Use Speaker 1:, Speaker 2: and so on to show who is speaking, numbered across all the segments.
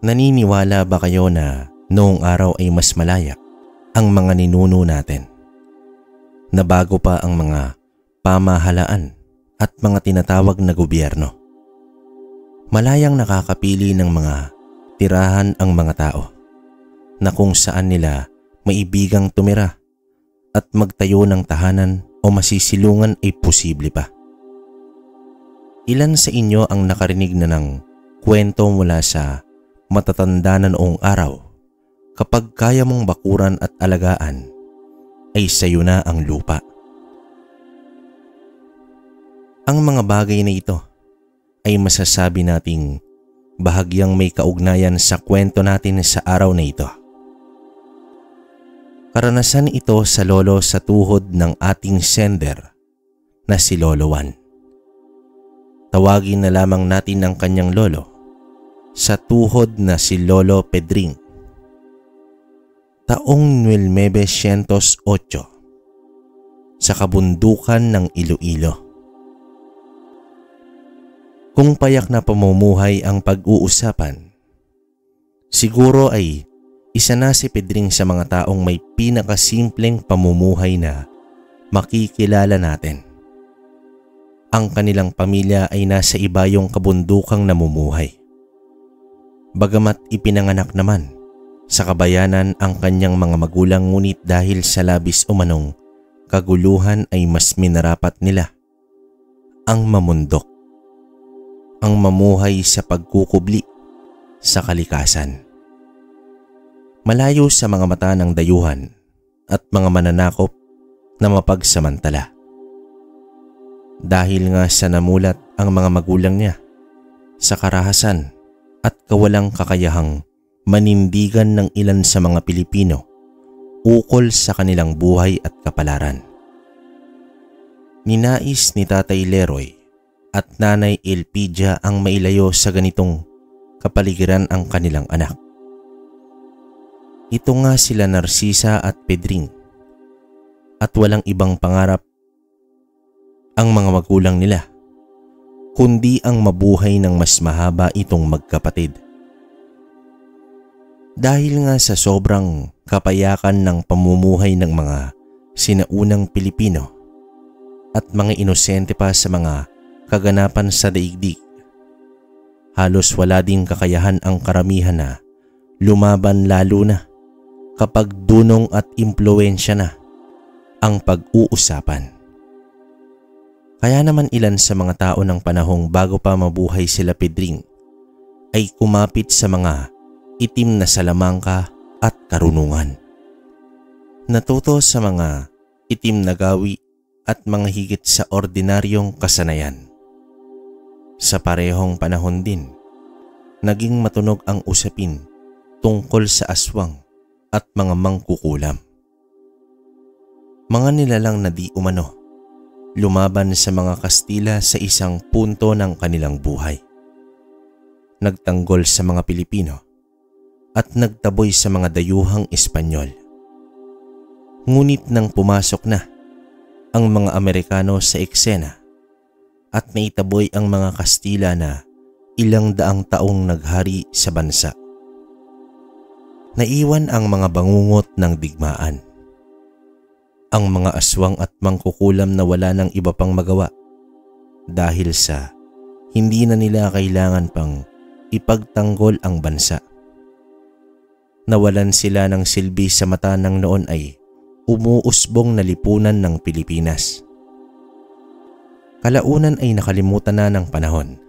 Speaker 1: Naniniwala ba kayo na noong araw ay mas malaya ang mga ninuno natin? Na bago pa ang mga pamahalaan at mga tinatawag na gobyerno, malayang nakakapili ng mga tirahan ang mga tao na kung saan nila maibigang tumira at magtayo ng tahanan o masisilungan ay posible pa. Ilan sa inyo ang nakarinig na ng kwento mula sa matatanda na noong araw, kapag kaya mong bakuran at alagaan, ay sayo na ang lupa? Ang mga bagay na ito ay masasabi nating bahagyang may kaugnayan sa kwento natin sa araw na ito. Karanasan ito sa lolo sa tuhod ng ating sender na si Lolo Juan. Tawagin na lamang natin ang kanyang lolo sa tuhod na si Lolo Pedring. Taong 1908 sa kabundukan ng Iloilo. Kung payak na pamumuhay ang pag-uusapan, siguro ay isa na si Pedring sa mga taong may pinakasimpleng pamumuhay na makikilala natin. Ang kanilang pamilya ay nasa ibayong kabundukang namumuhay. Bagamat ipinanganak naman sa kabayanan ang kanyang mga magulang, ngunit dahil sa labis umanong kaguluhan ay mas minarapat nila ang mamundok, ang mamuhay sa pagkukubli sa kalikasan. Malayo sa mga mata ng dayuhan at mga mananakop na mapagsamantala. Dahil nga sa namulat ang mga magulang niya sa karahasan at kawalang kakayahang manindigan ng ilan sa mga Pilipino ukol sa kanilang buhay at kapalaran. Ninais ni Tatay Leroy at Nanay Elpidia ang mailayo sa ganitong kapaligiran ang kanilang anak. Ito nga sila Narcisa at Pedring, at walang ibang pangarap ang mga magulang nila kundi ang mabuhay ng mas mahaba itong magkapatid. Dahil nga sa sobrang kapayakan ng pamumuhay ng mga sinaunang Pilipino at mga inosente pa sa mga kaganapan sa daigdig, halos wala ding kakayahan ang karamihan na lumaban, lalo na kapag dunong at impluwensya na ang pag-uusapan. Kaya naman ilan sa mga tao ng panahong bago pa mabuhay sila Pedring ay kumapit sa mga itim na salamangka at karunungan. Natuto sa mga itim na gawi at mga higit sa ordinaryong kasanayan. Sa parehong panahon din, naging matunog ang usapin tungkol sa aswang at mga mangkukulam. Mga nilalang na di umano lumaban sa mga Kastila sa isang punto ng kanilang buhay. Nagtanggol sa mga Pilipino at nagtaboy sa mga dayuhang Espanyol. Ngunit nang pumasok na ang mga Amerikano sa eksena at naitaboy ang mga Kastila na ilang daang taong naghari sa bansa, naiwan ang mga bangungot ng digmaan. Ang mga aswang at mangkukulam na wala ng iba pang magawa dahil sa hindi na nila kailangan pang ipagtanggol ang bansa. Nawalan sila ng silbi sa mata ng noon ay umuusbong na lipunan ng Pilipinas. Kalaunan ay nakalimutan na ng panahon.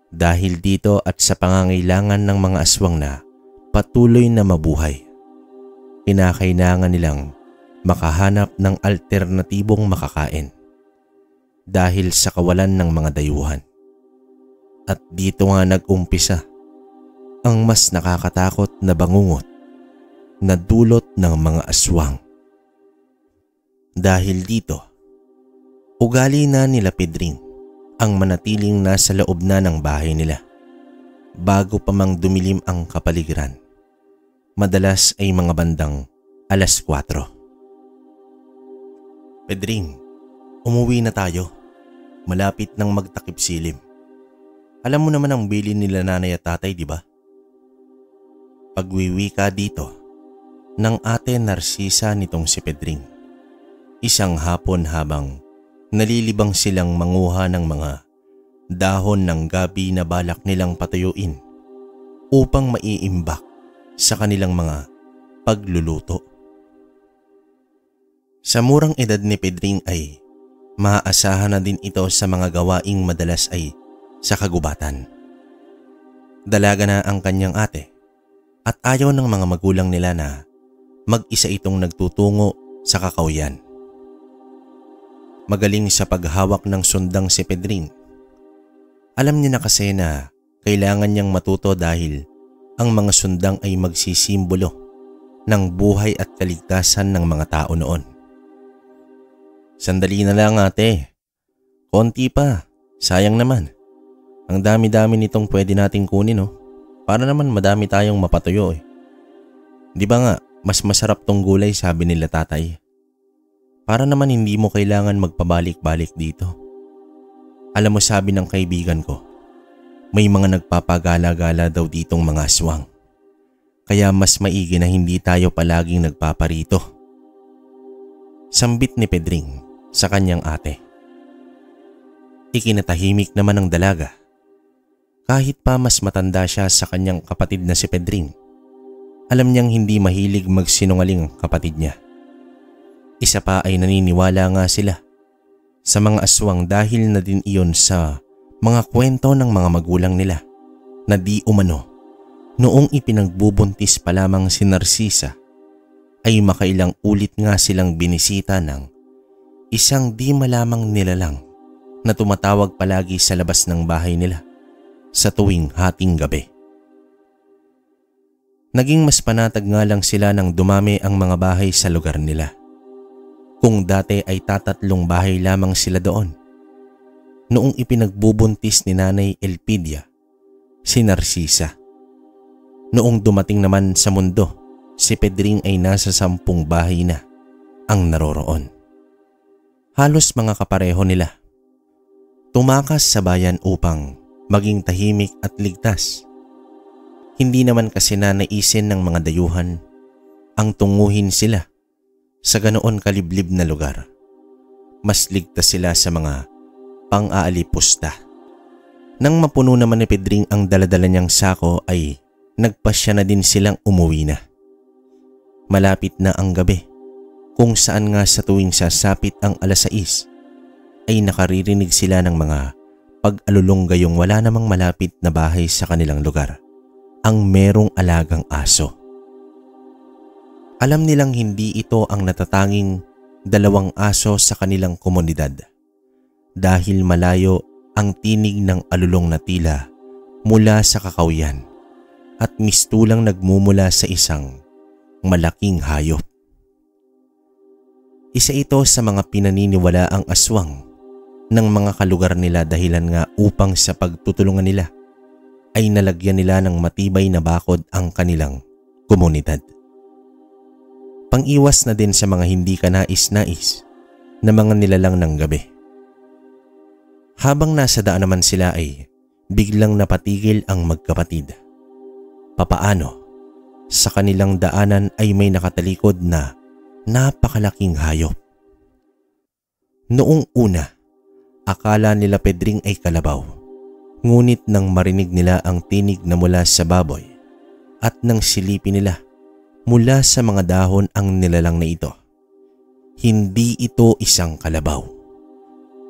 Speaker 1: Dahil dito at sa pangangailangan ng mga aswang na patuloy na mabuhay, kinakailangan nilang makahanap ng alternatibong makakain dahil sa kawalan ng mga dayuhan. At dito nga nag-umpisa ang mas nakakatakot na bangungot na dulot ng mga aswang. Dahil dito, ugali na nila Pedring ang manatiling nasa loob na ng bahay nila bago pa mang dumilim ang kapaligiran. Madalas ay mga bandang 4:00. Pedring, umuwi na tayo. Malapit nang magtakip silim. Alam mo naman ang bilin nila nanay at tatay, di ba? pagwiwika dito ng ate Narcisa nitong si Pedring. Isang hapon habang nalilibang silang manguha ng mga dahon ng gabi na balak nilang patuyuin upang maiimbak sa kanilang mga pagluluto. Sa murang edad ni Pedring ay maaasahan na din ito sa mga gawaing madalas ay sa kagubatan. Dalaga na ang kanyang ate at ayaw ng mga magulang nila na mag-isa itong nagtutungo sa kakawyan. Magaling sa paghawak ng sundang si Pedring. Alam niya na kasi na kailangan niyang matuto dahil ang mga sundang ay magsisimbolo ng buhay at kaligtasan ng mga tao noon. Sandali na lang ate. Konti pa. Sayang naman. Ang dami-dami nitong pwede nating kunin Para naman madami tayong mapatuyo Di ba nga, mas masarap tong gulay sabi nila tatay. Para naman hindi mo kailangan magpabalik-balik dito. Alam mo sabi ng kaibigan ko, may mga nagpapagala-gala daw ditong mga aswang. Kaya mas maigi na hindi tayo palaging nagpaparito. Sambit ni Pedring sa kanyang ate. Ikinatahimik naman ng dalaga. Kahit pa mas matanda siya sa kanyang kapatid na si Pedring, alam niyang hindi mahilig magsinungaling ang kapatid niya. Isa pa ay naniniwala nga sila sa mga aswang dahil na din iyon sa mga kwento ng mga magulang nila na di umano noong ipinagbubuntis pa lamang si Narcisa ay makailang ulit nga silang binisita ng isang di malamang nilalang na tumatawag palagi sa labas ng bahay nila sa tuwing hating gabi. Naging mas panatag nga lang sila nang dumami ang mga bahay sa lugar nila. Kung dati ay 3 bahay lamang sila doon, noong ipinagbubuntis ni Nanay Elpidia si Narcisa. Noong dumating naman sa mundo, si Pedring ay nasa 10 bahay na ang naroroon. Halos mga kapareho nila. Tumakas sa bayan upang maging tahimik at ligtas. Hindi naman kasi nanaisin ng mga dayuhan ang tunguhin sila sa ganoon kaliblib na lugar. Mas ligtas sila sa mga pang-aalipusta. Nang mapuno naman ni Pedring ang daladala niyang sako ay nagpasya na din silang umuwi na. Malapit na ang gabi, kung saan nga sa tuwing sasapit ang 6:00 ay nakaririnig sila ng mga pag-alulong gayong wala namang malapit na bahay sa kanilang lugar ang merong alagang aso. Alam nilang hindi ito ang natatanging 2 aso sa kanilang komunidad dahil malayo ang tinig ng alulong na tila mula sa kakawyan at mistulang nagmumula sa isang malaking hayop. Isa ito sa mga pinaniniwalaang aswang ng mga kalugar nila dahilan nga upang sa pagtutulungan nila ay nalagyan nila ng matibay na bakod ang kanilang komunidad. Pang-iwas na din sa mga hindi kanais-nais na mga nilalang ng gabi. Habang nasa daan naman sila ay biglang napatigil ang magkapatid. Papaano? Sa kanilang daanan ay may nakatalikod na napakalaking hayop. Noong una, akala nila Pedring ay kalabaw. Ngunit nang marinig nila ang tinig na mula sa baboy at nang silipin nila mula sa mga dahon ang nilalang na ito, hindi ito isang kalabaw,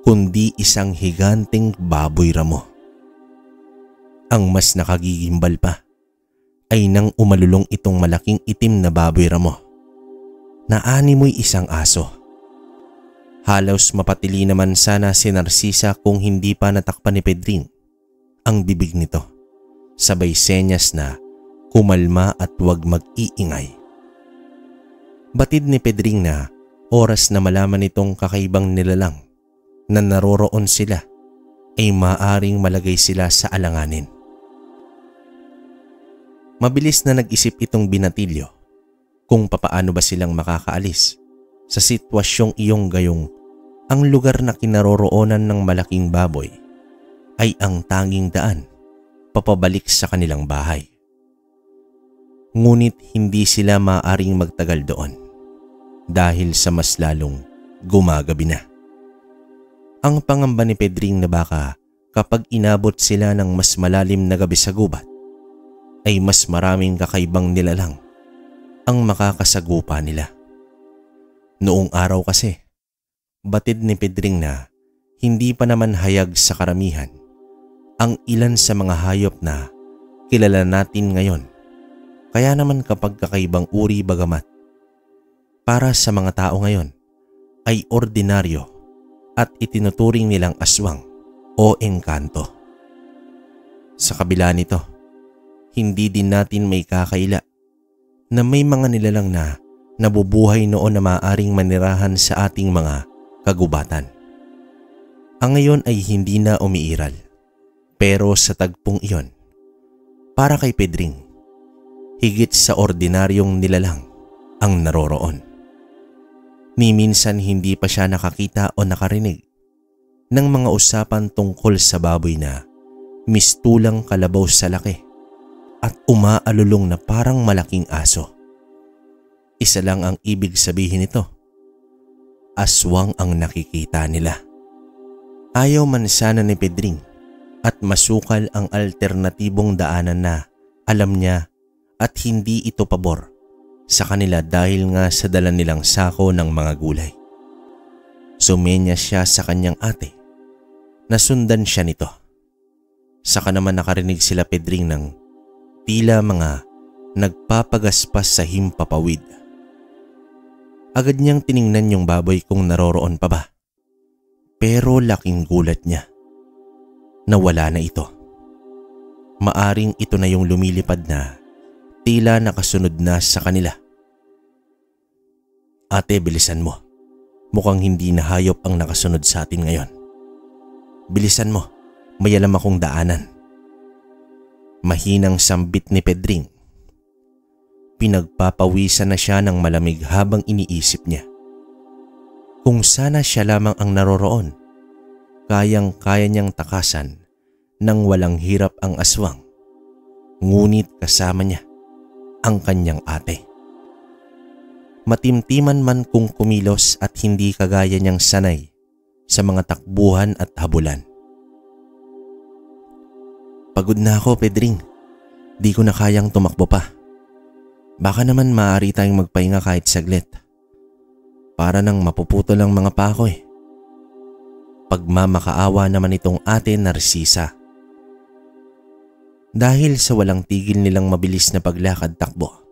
Speaker 1: kundi isang higanteng baboy ramo. Ang mas nakagigimbal pa ay nang umalulong itong malaking itim na baboy ramo na animoy isang aso. Halos mapatili naman sana si Narcisa kung hindi pa natakpan ni Pedring ang bibig nito. Sabay senyas na kumalma at huwag mag-iingay. Batid ni Pedring na oras na malaman nitong kakaibang nilalang na naroroon sila ay maaring malagay sila sa alanganin. Mabilis na nag-isip itong binatilyo kung papaano ba silang makakaalis sa sitwasyong iyong gayong ang lugar na kinaroroonan ng malaking baboy ay ang tanging daan papabalik sa kanilang bahay. Ngunit hindi sila maaaring magtagal doon dahil sa mas lalong gumagabi na. Ang pangamba ni Pedring na baka kapag inabot sila ng mas malalim na gabi sa gubat ay mas maraming kakaibang nilalang ang makakasagupa nila. Noong araw kasi, batid ni Pedring na hindi pa naman hayag sa karamihan ang ilan sa mga hayop na kilala natin ngayon. Kaya naman kapag kakaibang uri bagamat para sa mga tao ngayon ay ordinaryo at itinuturing nilang aswang o engkanto. Sa kabila nito, hindi din natin may kakaila na may mga nilalang na nabubuhay noon na maaaring manirahan sa ating mga kagubatan. Ang ngayon ay hindi na umiiral, pero sa tagpong iyon, para kay Pedring, higit sa ordinaryong nilalang ang naroroon. Ni minsan hindi pa siya nakakita o nakarinig ng mga usapan tungkol sa baboy na mistulang kalabaw sa laki at umaalulong na parang malaking aso. Isa lang ang ibig sabihin nito: aswang ang nakikita nila. Ayaw man sana ni Pedring at masukal ang alternatibong daanan na alam niya at hindi ito pabor sa kanila dahil nga sa dala nilang sako ng mga gulay. Sumenya siya sa kanyang ate na sundan siya nito. Saka naman nakarinig sila Pedring ng tila mga nagpapagaspas sa himpapawid. Agad niyang tiningnan yung baboy kung naroroon pa ba. Pero laking gulat niya na wala na ito. Maaring ito na yung lumilipad na tila nakasunod na sa kanila. Ate, bilisan mo. Mukhang hindi na hayop ang nakasunod sa atin ngayon. Bilisan mo, may alam akong daanan. Mahinang sambit ni Pedring. Pinagpapawisan na siya ng malamig habang iniisip niya. Kung sana siya lamang ang naroroon, kayang-kaya niyang takasan nang walang hirap ang aswang. Ngunit kasama niya ang kanyang ate. Matimtiman man kung kumilos at hindi kagaya niyang sanay sa mga takbuhan at habulan. Pagod na ako, Pedring. Di ko na kayang tumakbo pa. Baka naman maaari tayong magpahinga kahit saglit. Para nang mapuputol ang mga paa ko eh. Pagmamakaawa naman itong ate Narcisa. Dahil sa walang tigil nilang mabilis na paglakad takbo,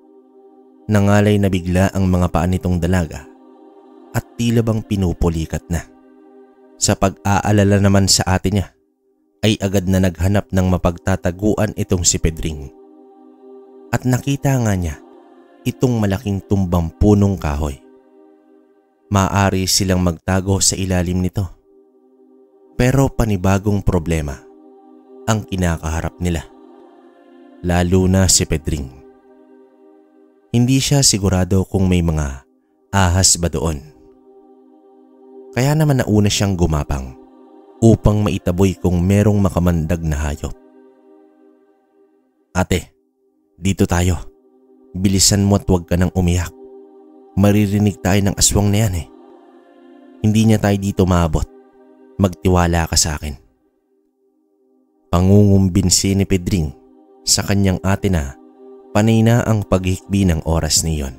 Speaker 1: nangalay na bigla ang mga paa nitong dalaga at tila bang pinupulikat na. Sa pag-aalala naman sa ate niya, ay agad na naghanap ng mapagtataguan itong si Pedring. At nakita nga niya itong malaking tumbang punong kahoy. Maaari silang magtago sa ilalim nito. Pero panibagong problema ang kinakaharap nila. Lalo na si Pedring. Hindi siya sigurado kung may mga ahas ba doon. Kaya naman nauna siyang gumapang upang maitaboy kung merong makamandag na hayop. Ate, dito tayo. Bilisan mo at huwag ka nang umiyak. Maririnig tayo ng aswang na yan eh. Hindi niya tayo dito maabot. Magtiwala ka sa akin. Pangungumbinsi ni Pedring sa kanyang ate na panay na ang paghikbi ng oras niyon.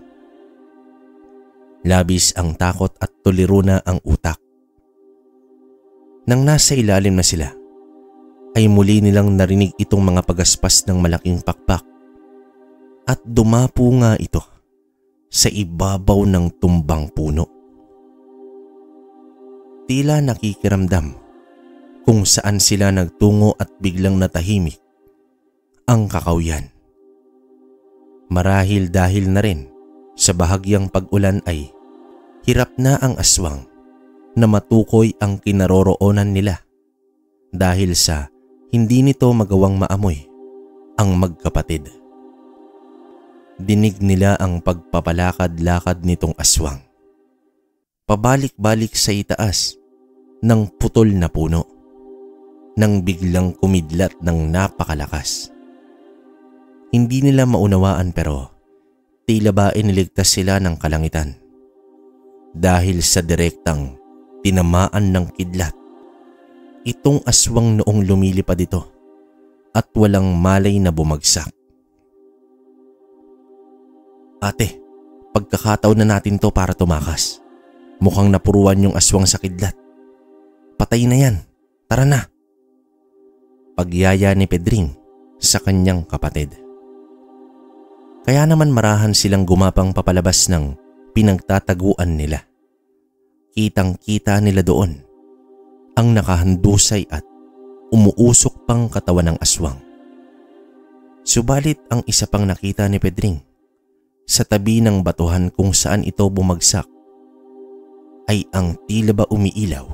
Speaker 1: Labis ang takot at tuliro na ang utak. Nang nasa ilalim na sila, ay muli nilang narinig itong mga pagaspas ng malaking pakpak at dumapo nga ito sa ibabaw ng tumbang puno. Tila nakikiramdam kung saan sila nagtungo at biglang natahimik ang kakawyan. Marahil dahil na rin sa bahagyang pag-ulan ay hirap na ang aswang na matukoy ang kinaroroonan nila dahil sa hindi nito magawang maamoy ang magkapatid. Dinig nila ang pagpapalakad-lakad nitong aswang. Pabalik-balik sa itaas ng putol na puno nang biglang kumidlat ng napakalakas. Hindi nila maunawaan pero tila ba iniligtas sila ng kalangitan dahil sa direktang tinamaan ng kidlat itong aswang noong lumilipad ito at walang malay na bumagsak. Ate, pagkakataon na natin to para tumakas. Mukhang napuruan yung aswang sa kidlat. Patay na yan. Tara na. Pagyaya ni Pedring sa kanyang kapatid. Kaya naman marahan silang gumapang papalabas ng pinagtataguan nila. Kitang-kita nila doon ang nakahandusay at umuusok pang katawan ng aswang. Subalit ang isa pang nakita ni Pedring sa tabi ng batuhan kung saan ito bumagsak ay ang tila ba umiilaw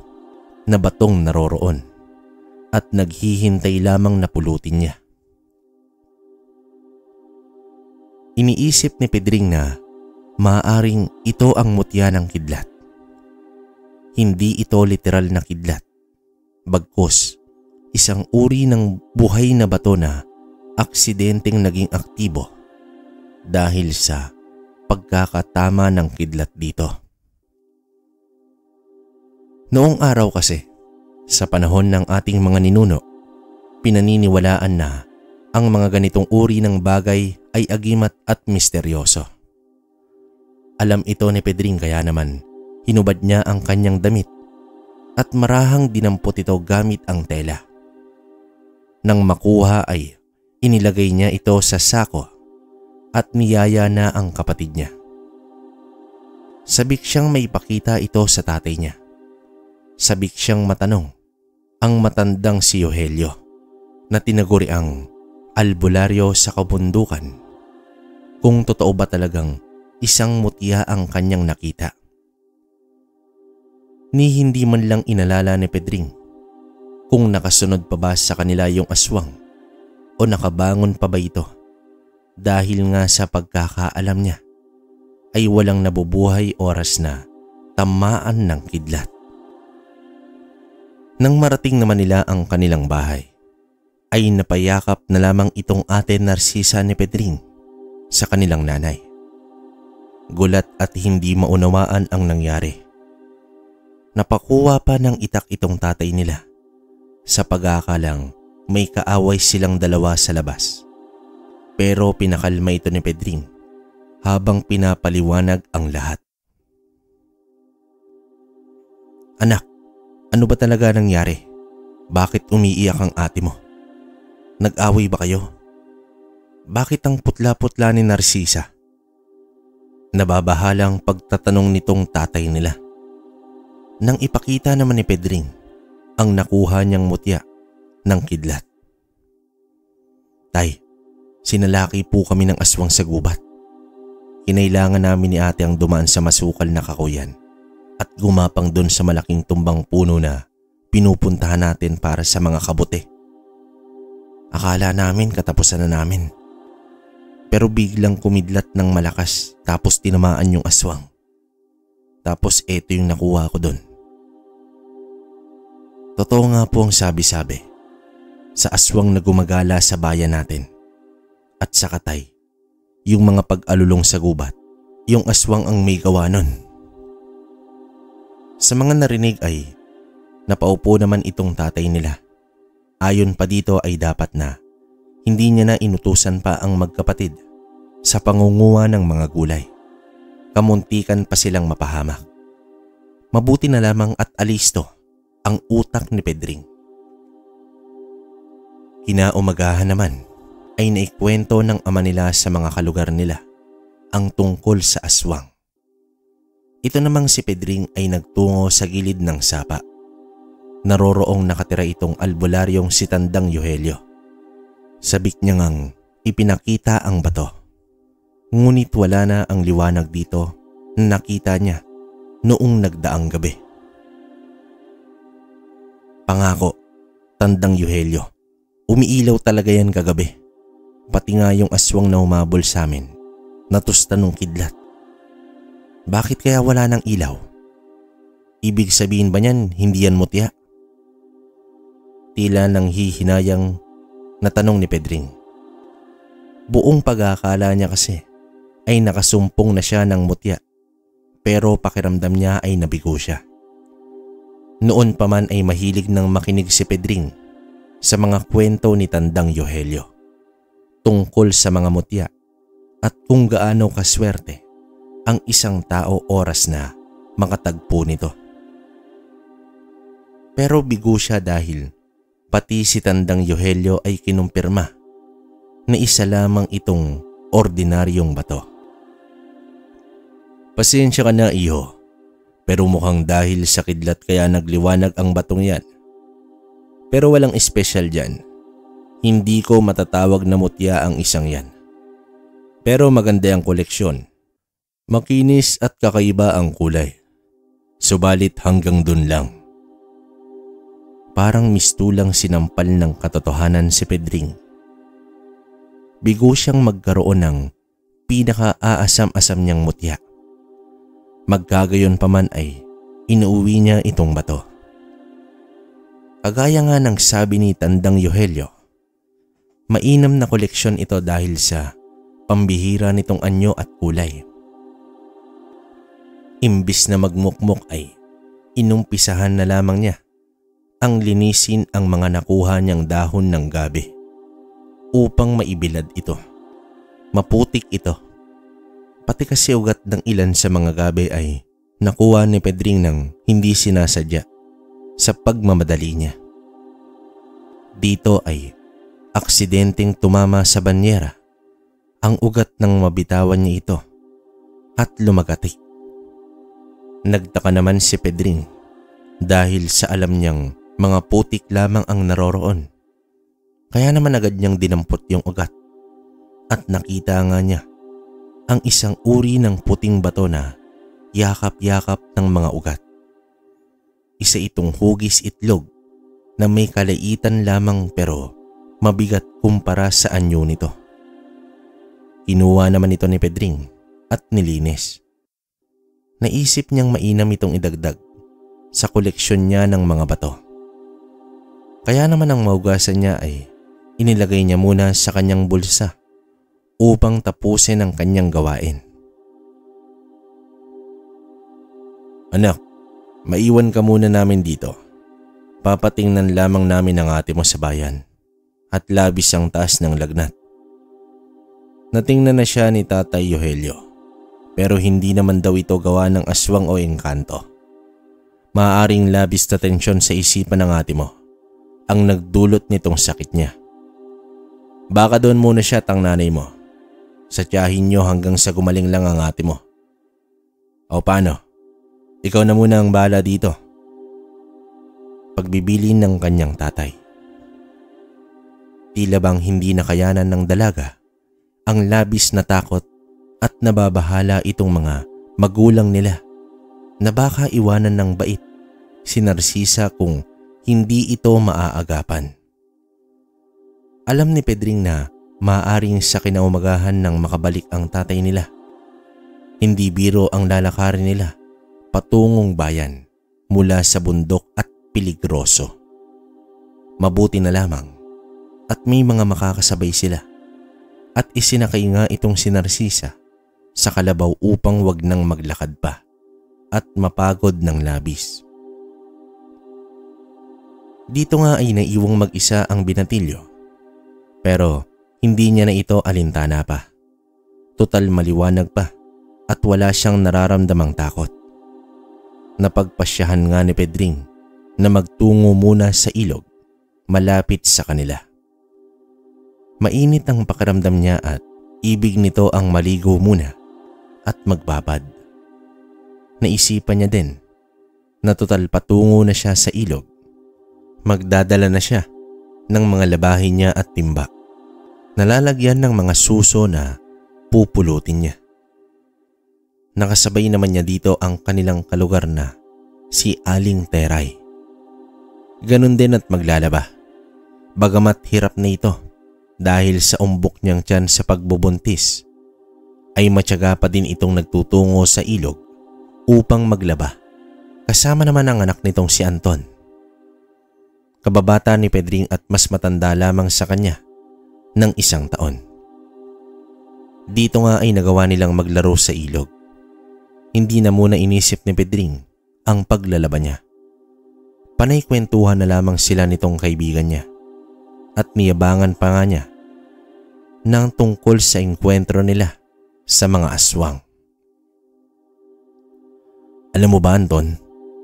Speaker 1: na batong naroroon at naghihintay lamang na pulutin niya. Iniisip ni Pedring na maaaring ito ang mutya ng kidlat. Hindi ito literal na kidlat, bagkus isang uri ng buhay na bato na aksidenteng naging aktibo dahil sa pagkakatama ng kidlat dito. Noong araw kasi, sa panahon ng ating mga ninuno, pinaniniwalaan na ang mga ganitong uri ng bagay ay agimat at misteryoso. Alam ito ni Pedring kaya naman hinubad niya ang kanyang damit at marahang dinampot ito gamit ang tela. Nang makuha ay inilagay niya ito sa sako at niyaya na ang kapatid niya. Sabik siyang may pakita ito sa tatay niya. Sabik siyang matanong ang matandang si Yohelio na tinaguri ang albularyo sa kabundukan kung totoo ba talagang isang mutya ang kanyang nakita. Ni hindi man lang inalala ni Pedring kung nakasunod pa ba sa kanila yung aswang o nakabangon pa ba ito dahil nga sa pagkakaalam niya ay walang nabubuhay oras na tamaan ng kidlat. Nang marating naman nila ang kanilang bahay ay napayakap na lamang itong ate Narcisa ni Pedring sa kanilang nanay. Gulat at hindi maunawaan ang nangyari. Napakuha pa ng itak itong tatay nila sa pag-aakalang may kaaway silang dalawa sa labas. Pero pinakalma ito ni Pedring habang pinapaliwanag ang lahat. Anak, ano ba talaga nangyari? Bakit umiiyak ang ate mo? Nag-away ba kayo? Bakit ang putla-putla ni Narcisa? Nababahalang pagtatanong nitong tatay nila. Nang ipakita naman ni Pedring ang nakuha niyang mutya ng kidlat. Tay, sinalaki po kami ng aswang sa gubat. Kinailangan namin ni ate ang dumaan sa masukal na kakuyan at gumapang dun sa malaking tumbang puno na pinupuntahan natin para sa mga kabuti. Akala namin katapusan na namin. Pero biglang kumidlat ng malakas tapos tinamaan yung aswang. Tapos eto yung nakuha ko dun. Totoo nga po ang sabi-sabi sa aswang na gumagala sa bayan natin. At sa katay, yung mga pag-alulong sa gubat, yung aswang ang may gawa nun. Sa mga narinig ay napaupo naman itong tatay nila. Ayon pa dito ay dapat na hindi niya na inutusan pa ang magkapatid sa pangunguha ng mga gulay. Kamuntikan pa silang mapahamak. Mabuti na lamang at alisto ang utak ni Pedring. Kinaumagahan naman ay naikwento ng ama nila sa mga kalugar nila ang tungkol sa aswang. Ito namang si Pedring ay nagtungo sa gilid ng sapa. Naroroong nakatira itong albularyong si Tandang Yohelio. Sabik niya ngang ipinakita ang bato. Ngunit wala na ang liwanag dito na nakita niya noong nagdaang gabi. Pangako, Tandang Yohelio, umiilaw talaga yan kagabi. Pati nga yung aswang na humabol sa amin, natusta nung kidlat. Bakit kaya wala ng ilaw? Ibig sabihin ba niyan hindi yan mutya? Tila nang hihinayang na tanong ni Pedring. Buong pag-aakala niya kasi ay nakasumpong na siya ng mutya, pero pakiramdam niya ay nabigo siya. Noon pa man ay mahilig nang makinig si Pedring sa mga kwento ni Tandang Yohelyo tungkol sa mga mutya at kung gaano kaswerte ang isang tao oras na makatagpo nito. Pero bigo siya dahil pati si Tandang Yohelyo ay kinumpirma na isa lamang itong ordinaryong bato. Pasensya ka na, iho, pero mukhang dahil sa kidlat kaya nagliwanag ang batong yan. Pero walang espesyal dyan. Hindi ko matatawag na mutya ang isang yan. Pero maganda ang koleksyon. Makinis at kakaiba ang kulay. Subalit hanggang dun lang. Parang mistulang sinampal ng katotohanan si Pedring. Bigo siyang magkaroon ng pinaka-aasam-asam niyang mutya. Magkagayon pa man ay inuuwi niya itong bato. Kagaya nga ng sabi ni Tandang Yohelyo, mainam na koleksyon ito dahil sa pambihira nitong anyo at kulay. Imbis na magmukmok ay inumpisahan na lamang niya ang linisin ang mga nakuha niyang dahon ng gabi upang maibilad ito. Maputik ito. Pati kasi ugat ng ilan sa mga gabi ay nakuha ni Pedring ng hindi sinasadya sa pagmamadali niya. Dito ay aksidenteng tumama sa banyera ang ugat ng mabitawan niya ito at lumagatik. Nagtaka naman si Pedring dahil sa alam niyang mga putik lamang ang naroroon. Kaya naman agad niyang dinampot yung ugat at nakita nga niya ang isang uri ng puting bato na yakap-yakap ng mga ugat. Isa itong hugis itlog na may kalaitan lamang pero mabigat kumpara sa anyo nito. Kinuha naman ito ni Pedring at nilinis. Naisip niyang mainam itong idagdag sa koleksyon niya ng mga bato. Kaya naman ang mahugasan niya ay inilagay niya muna sa kanyang bulsa upang tapusin ang kanyang gawain. Anak, maiwan ka muna namin dito. Papatingnan lamang namin ang ate mo sa bayan at labis ang taas ng lagnat. Natingnan na siya ni Tatay Yohelyo pero hindi naman daw ito gawa ng aswang o engkanto. Maaaring labis na tensyon sa isipan ng ate mo ang nagdulot nitong sakit niya. Baka doon muna siya tang nanay mo. Satyahin nyo hanggang sa gumaling lang ang ate mo. O paano? Ikaw na muna ang bahala dito. Pagbibilin ng kanyang tatay. Tila bang hindi nakayanan ng dalaga ang labis na takot at nababahala itong mga magulang nila na baka iwanan ng bait si Narcisa kung hindi ito maaagapan. Alam ni Pedring na maaaring sa kinaumagahan nang makabalik ang tatay nila. Hindi biro ang lalakarin nila patungong bayan mula sa bundok at peligroso. Mabuti na lamang at may mga makakasabay sila at isinakay nga itong si Narcisa sa kalabaw upang wag nang maglakad pa at mapagod ng labis. Dito nga ay naiwang mag-isa ang binatilyo pero hindi niya na ito alintana pa. Total maliwanag pa at wala siyang nararamdamang takot. Napagpasyahan nga ni Pedring na magtungo muna sa ilog malapit sa kanila. Mainit ang pakiramdam niya at ibig nito ang maligo muna at magbabad. Naisipan niya din na total patungo na siya sa ilog. Magdadala na siya ng mga labahin niya at timba. Nalalagyan ng mga suso na pupulutin niya. Nakasabay naman niya dito ang kanilang kalugar na si Aling Teray. Ganun din at maglalaba. Bagamat hirap na ito dahil sa umbok niyang tiyan sa pagbubuntis, ay matyaga pa din itong nagtutungo sa ilog upang maglaba. Kasama naman ang anak nitong si Anton. Kababata ni Pedring at mas matanda lamang sa kanya ng 1 taon. Dito nga ay nagawa nilang maglaro sa ilog. Hindi na muna inisip ni Pedring ang paglalaban niya. Panay kwentuhan na lamang sila nitong kaibigan niya at niyabangan pa nga niya ng tungkol sa engkwentro nila sa mga aswang. Alam mo ba, Anton,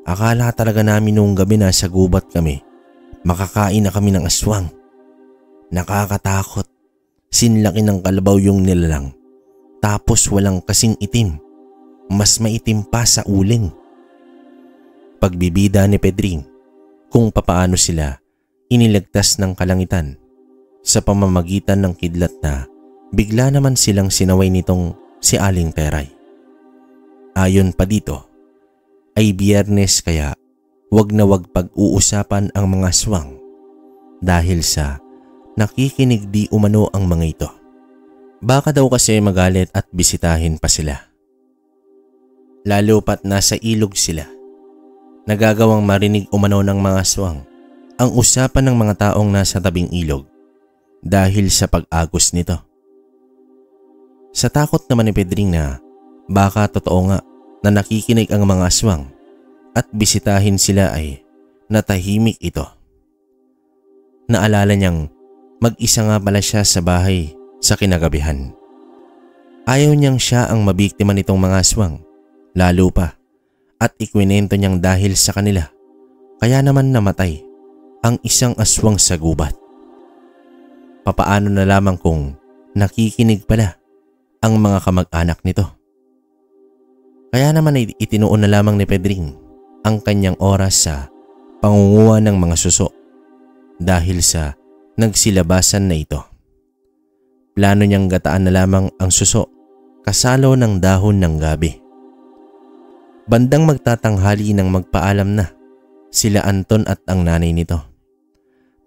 Speaker 1: akala talaga namin noong gabi na sa gubat kami, makakain na kami ng aswang. Nakakatakot. Sinlaki ng kalabaw yung nilalang. Tapos walang kasing itim. Mas maitim pa sa uling. Pagbibida ni Pedring kung papaano sila inilagtas ng kalangitan sa pamamagitan ng kidlat na bigla naman silang sinaway nitong si Aling Teray. Ayon pa dito, ay Biyernes kaya wag na wag pag-uusapan ang mga aswang dahil sa nakikinig di umano ang mga ito. Baka daw kasi magalit at bisitahin pa sila. Lalo pat nasa ilog sila. Nagagawang marinig umano ng mga aswang ang usapan ng mga taong nasa tabing ilog dahil sa pag-agos nito. Sa takot naman ni Pedring na baka totoo nga na nakikinig ang mga aswang at bisitahin sila ay natahimik ito. Naalala niyang mag-isa nga pala siya sa bahay sa kinagabihan. Ayaw niyang siya ang mabiktima nitong mga aswang, lalo pa at ikwinento niyang dahil sa kanila kaya naman namatay ang isang aswang sa gubat. Papaano na lamang kung nakikinig pala ang mga kamag-anak nito. Kaya naman ay itinuon na lamang ni Pedring ang kanyang oras sa pangunguha ng mga suso dahil sa nagsilabasan na ito. Plano niyang gataan na lamang ang suso kasalo ng dahon ng gabi. Bandang magtatanghali nang magpaalam na sila Anton at ang nanay nito.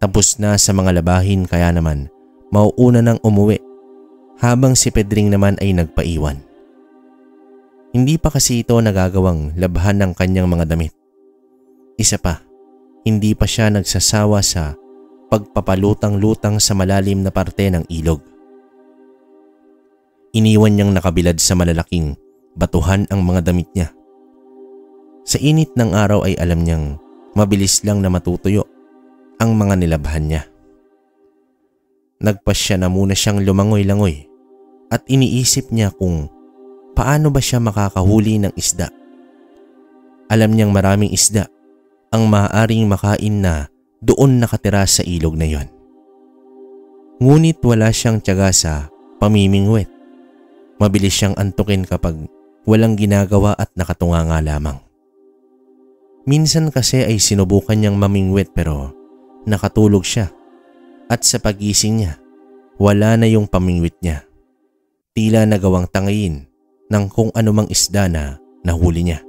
Speaker 1: Tapos na sa mga labahin kaya naman mauuna nang umuwi habang si Pedring naman ay nagpaiwan. Hindi pa kasi ito nagagawang labhan ng kanyang mga damit. Isa pa, hindi pa siya nagsasawa sa pagpapalutang-lutang sa malalim na parte ng ilog. Iniwan niyang nakabilad sa malalaking batuhan ang mga damit niya. Sa init ng araw ay alam niyang mabilis lang na matutuyo ang mga nilabhan niya. Nagpasya na muna siyang lumangoy-langoy at iniisip niya kung paano ba siya makakahuli ng isda. Alam niyang maraming isda ang maaaring makain na doon nakatira sa ilog na yon. Ngunit wala siyang tiyaga sa pamimingwit. Mabilis siyang antukin kapag walang ginagawa at nakatunganga lamang. Minsan kasi ay sinubukan niyang mamingwit pero nakatulog siya at sa pagising niya wala na yung pamingwit niya. Tila nagawang tangayin ng kung anumang isda na nahuli niya.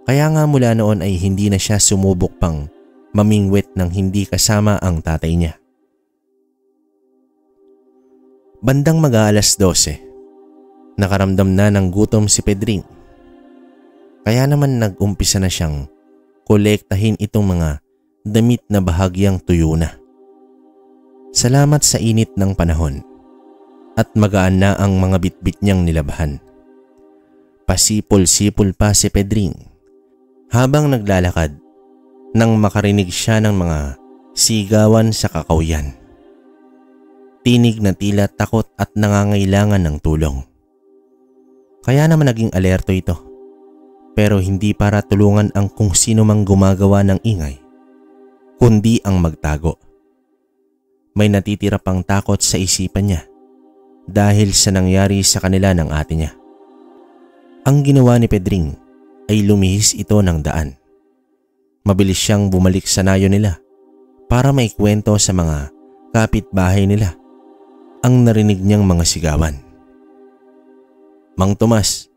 Speaker 1: Kaya nga mula noon ay hindi na siya sumubok pang mamingwit ng hindi kasama ang tatay niya. Bandang mag-aalas 12, nakaramdam na ng gutom si Pedring. Kaya naman nag-umpisa na siyang kolektahin itong mga damit na bahagyang tuyo na. Salamat sa init ng panahon at magaan na ang mga bitbit niyang nilabhan. Pasipol-sipol pa si Pedring habang naglalakad nang makarinig siya ng mga sigawan sa kakawyan. Tinig na tila takot at nangangailangan ng tulong. Kaya naman naging alerto ito, pero hindi para tulungan ang kung sino mang gumagawa ng ingay, kundi ang magtago. May natitira pang takot sa isipan niya dahil sa nangyari sa kanila ng ate niya. Ang ginawa ni Pedring ay lumihis ito ng daan. Mabilis siyang bumalik sa nayo nila para maikwento sa mga kapitbahay nila ang narinig niyang mga sigawan. Mang Tomas,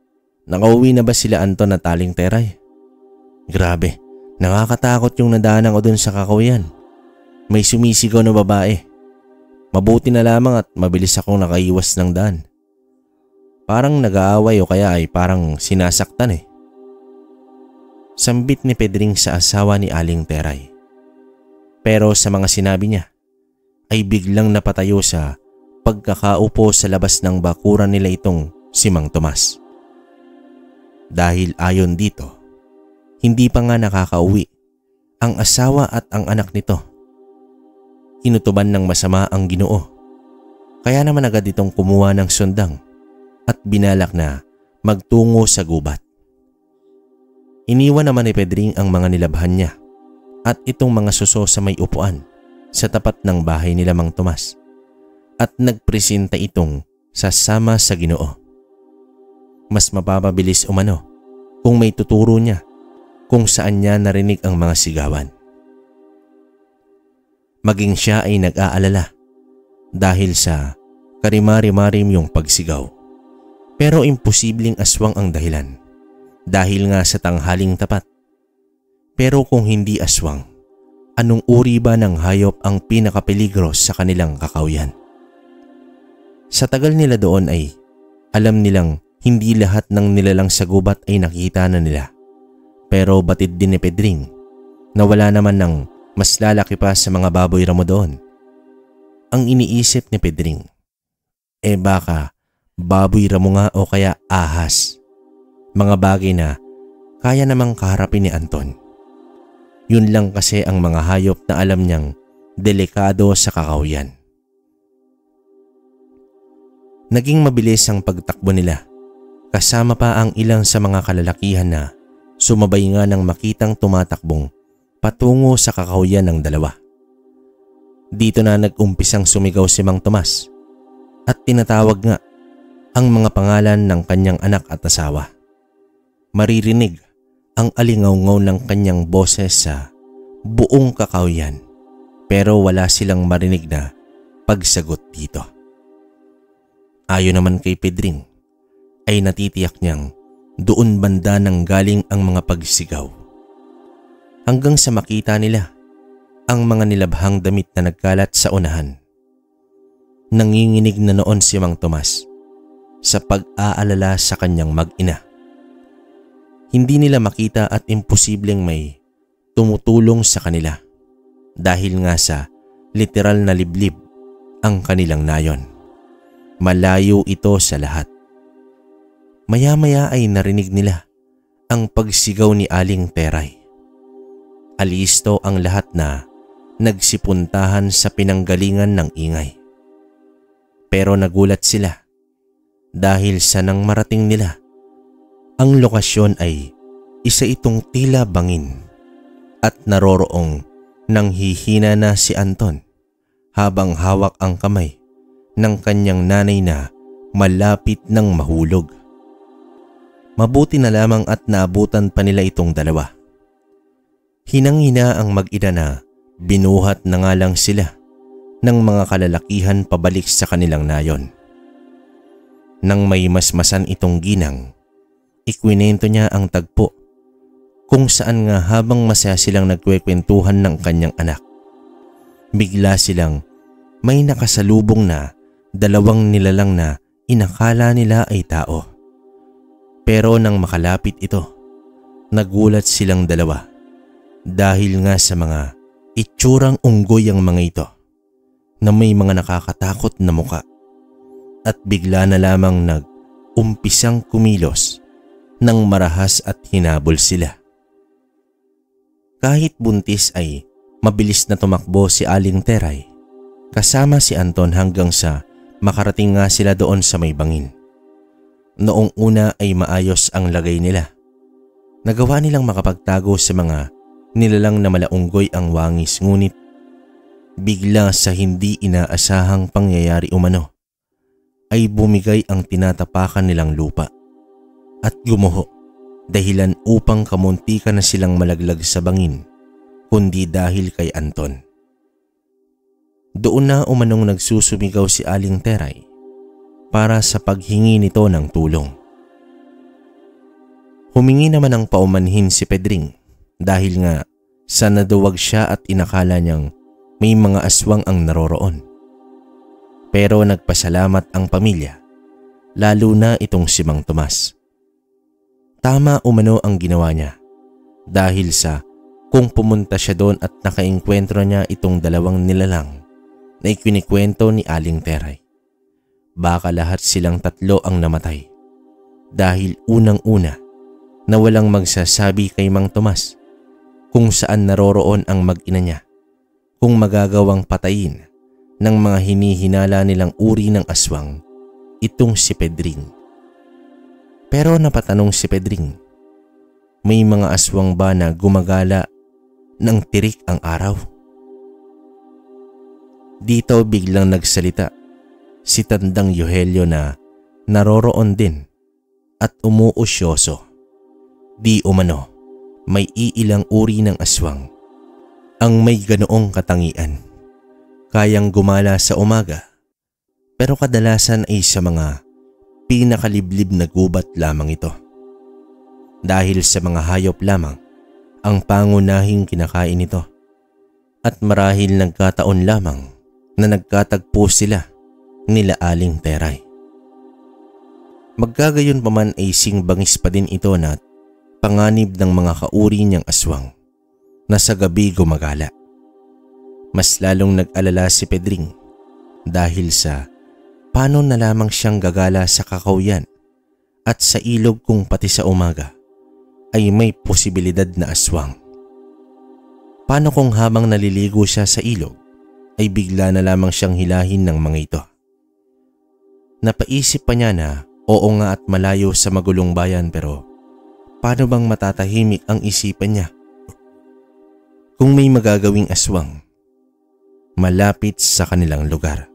Speaker 1: nakauwi na ba sila Anton at Aling Teray? Grabe, nakakatakot yung nadaanan ko dun sa kakawyan. May sumisigaw na babae. Mabuti na lamang at mabilis akong nakaiwas ng daan. Parang nag-aaway o kaya ay parang sinasaktan eh. Sambit ni Pedring sa asawa ni Aling Teray. Pero sa mga sinabi niya ay biglang napatayo sa pagkakaupo sa labas ng bakuran nila itong si Mang Tomas. Dahil ayon dito, hindi pa nga nakakauwi ang asawa at ang anak nito. Kinutuban ng masama ang Ginoo, kaya naman agad itong kumuha ng sundang at binalak na magtungo sa gubat. Iniwan naman ni Pedring ang mga nilabhan niya at itong mga suso sa may upuan sa tapat ng bahay nila Mang Tomas at nagpresenta itong sasama sa Ginoo. Mas mapapabilis umano kung may tuturo niya kung saan niya narinig ang mga sigawan. Maging siya ay nag-aalala dahil sa karimari-marim yung pagsigaw. Pero imposibleng aswang ang dahilan dahil nga sa tanghaling tapat. Pero kung hindi aswang, anong uri ba ng hayop ang pinakapeligro sa kanilang kakawyan? Sa tagal nila doon ay alam nilang hindi lahat ng nilalang sa gubat ay nakita na nila. Pero batid din ni Pedring na wala naman ng mas lalaki pa sa mga baboy ramo doon. Ang iniisip ni Pedring, baka baboy ramo nga o kaya ahas. Mga bagay na kaya namang kaharapin ni Anton. Yun lang kasi ang mga hayop na alam niyang delikado sa kakawyan. Naging mabilis ang pagtakbo nila, kasama pa ang ilang sa mga kalalakihan na sumabay nga nang makitang tumatakbong patungo sa kakawyan ng dalawa. Dito na nag-umpisang sumigaw si Mang Tomas at tinatawag nga ang mga pangalan ng kanyang anak at asawa. Maririnig ang alingaw-ngaw ng kanyang boses sa buong kakawyan pero wala silang marinig na pagsagot dito. Ayon naman kay Pedring ay natitiyak niyang doon banda nang galing ang mga pagsigaw. Hanggang sa makita nila ang mga nilabhang damit na nagkalat sa unahan. Nanginginig na noon si Mang Tomas sa pag-aalala sa kanyang mag-ina. Hindi nila makita at imposibleng may tumutulong sa kanila dahil nga sa literal na liblib ang kanilang nayon. Malayo ito sa lahat. Maya-maya ay narinig nila ang pagsigaw ni Aling Teray. Alisto ang lahat na nagsipuntahan sa pinanggalingan ng ingay. Pero nagulat sila dahil sa nang marating nila, ang lokasyon ay isa itong tila bangin at naroroong nanghihina na si Anton habang hawak ang kamay ng kanyang nanay na malapit ng mahulog. Mabuti na lamang at naabutan pa nila itong dalawa. Hinang-hina ang mag-ina na binuhat na nga lang sila ng mga kalalakihan pabalik sa kanilang nayon. Nang may masmasan itong ginang, ikwinento niya ang tagpo kung saan nga habang masaya silang nagkwekwentuhan ng kanyang anak, bigla silang may nakasalubong na dalawang nilalang na inakala nila ay tao. Pero nang makalapit ito, nagulat silang dalawa dahil nga sa mga itsurang unggoy ang mga ito na may mga nakakatakot na muka at bigla na lamang nag-umpisang kumilos nang marahas at hinabol sila. Kahit buntis ay mabilis na tumakbo si Aling Teray kasama si Anton hanggang sa makarating nga sila doon sa may bangin. Noong una ay maayos ang lagay nila. Nagawa nilang makapagtago sa mga nilalang na malaunggoy ang wangis, ngunit bigla sa hindi inaasahang pangyayari umano ay bumigay ang tinatapakan nilang lupa at gumuho, dahilan upang kamuntikan na silang malaglag sa bangin kundi dahil kay Anton. Doon na umanong nagsusumigaw si Aling Teray para sa paghingi nito ng tulong. Humingi naman ng paumanhin si Pedring dahil nga sa naduwag siya at inakala niyang may mga aswang ang naroroon. Pero nagpasalamat ang pamilya, lalo na itong si Mang Tomas. Tama umano ang ginawa niya dahil sa kung pumunta siya doon at nakaengkwentro niya itong dalawang nilalang na ikinikwento ni Aling Teray. baka lahat silang tatlo ang namatay. Dahil unang-una na walang magsasabi kay Mang Tomas kung saan naroroon ang mag-ina niya, kung magagawang patayin ng mga hinihinala nilang uri ng aswang itong si Pedring. Pero napatanong si Pedring, may mga aswang ba na gumagala ng tirik ang araw? Dito biglang nagsalita si Tandang Yohelio na naroroon din at umuusyoso. Di umano, may iilang uri ng aswang ang may ganoong katangian. Kayang gumala sa umaga, pero kadalasan ay sa mga pinakaliblib na gubat lamang ito. Dahil sa mga hayop lamang ang pangunahing kinakain nito, at marahil nagkataon lamang na nagkatagpo sila nila Aling Teray. Magkagayon pa man ay singbangis pa din ito na panganib ng mga kauri niyang aswang na sa gabi gumagala. Mas lalong nag-alala si Pedring dahil sa paano na lamang siyang gagala sa kakawyan at sa ilog kung pati sa umaga ay may posibilidad na aswang. Paano kung habang naliligo siya sa ilog ay bigla na lamang siyang hilahin ng mga ito? Napaisip pa niya na oo nga at malayo sa magulong bayan, pero paano bang matatahimik ang isipan niya kung may magagawing aswang malapit sa kanilang lugar?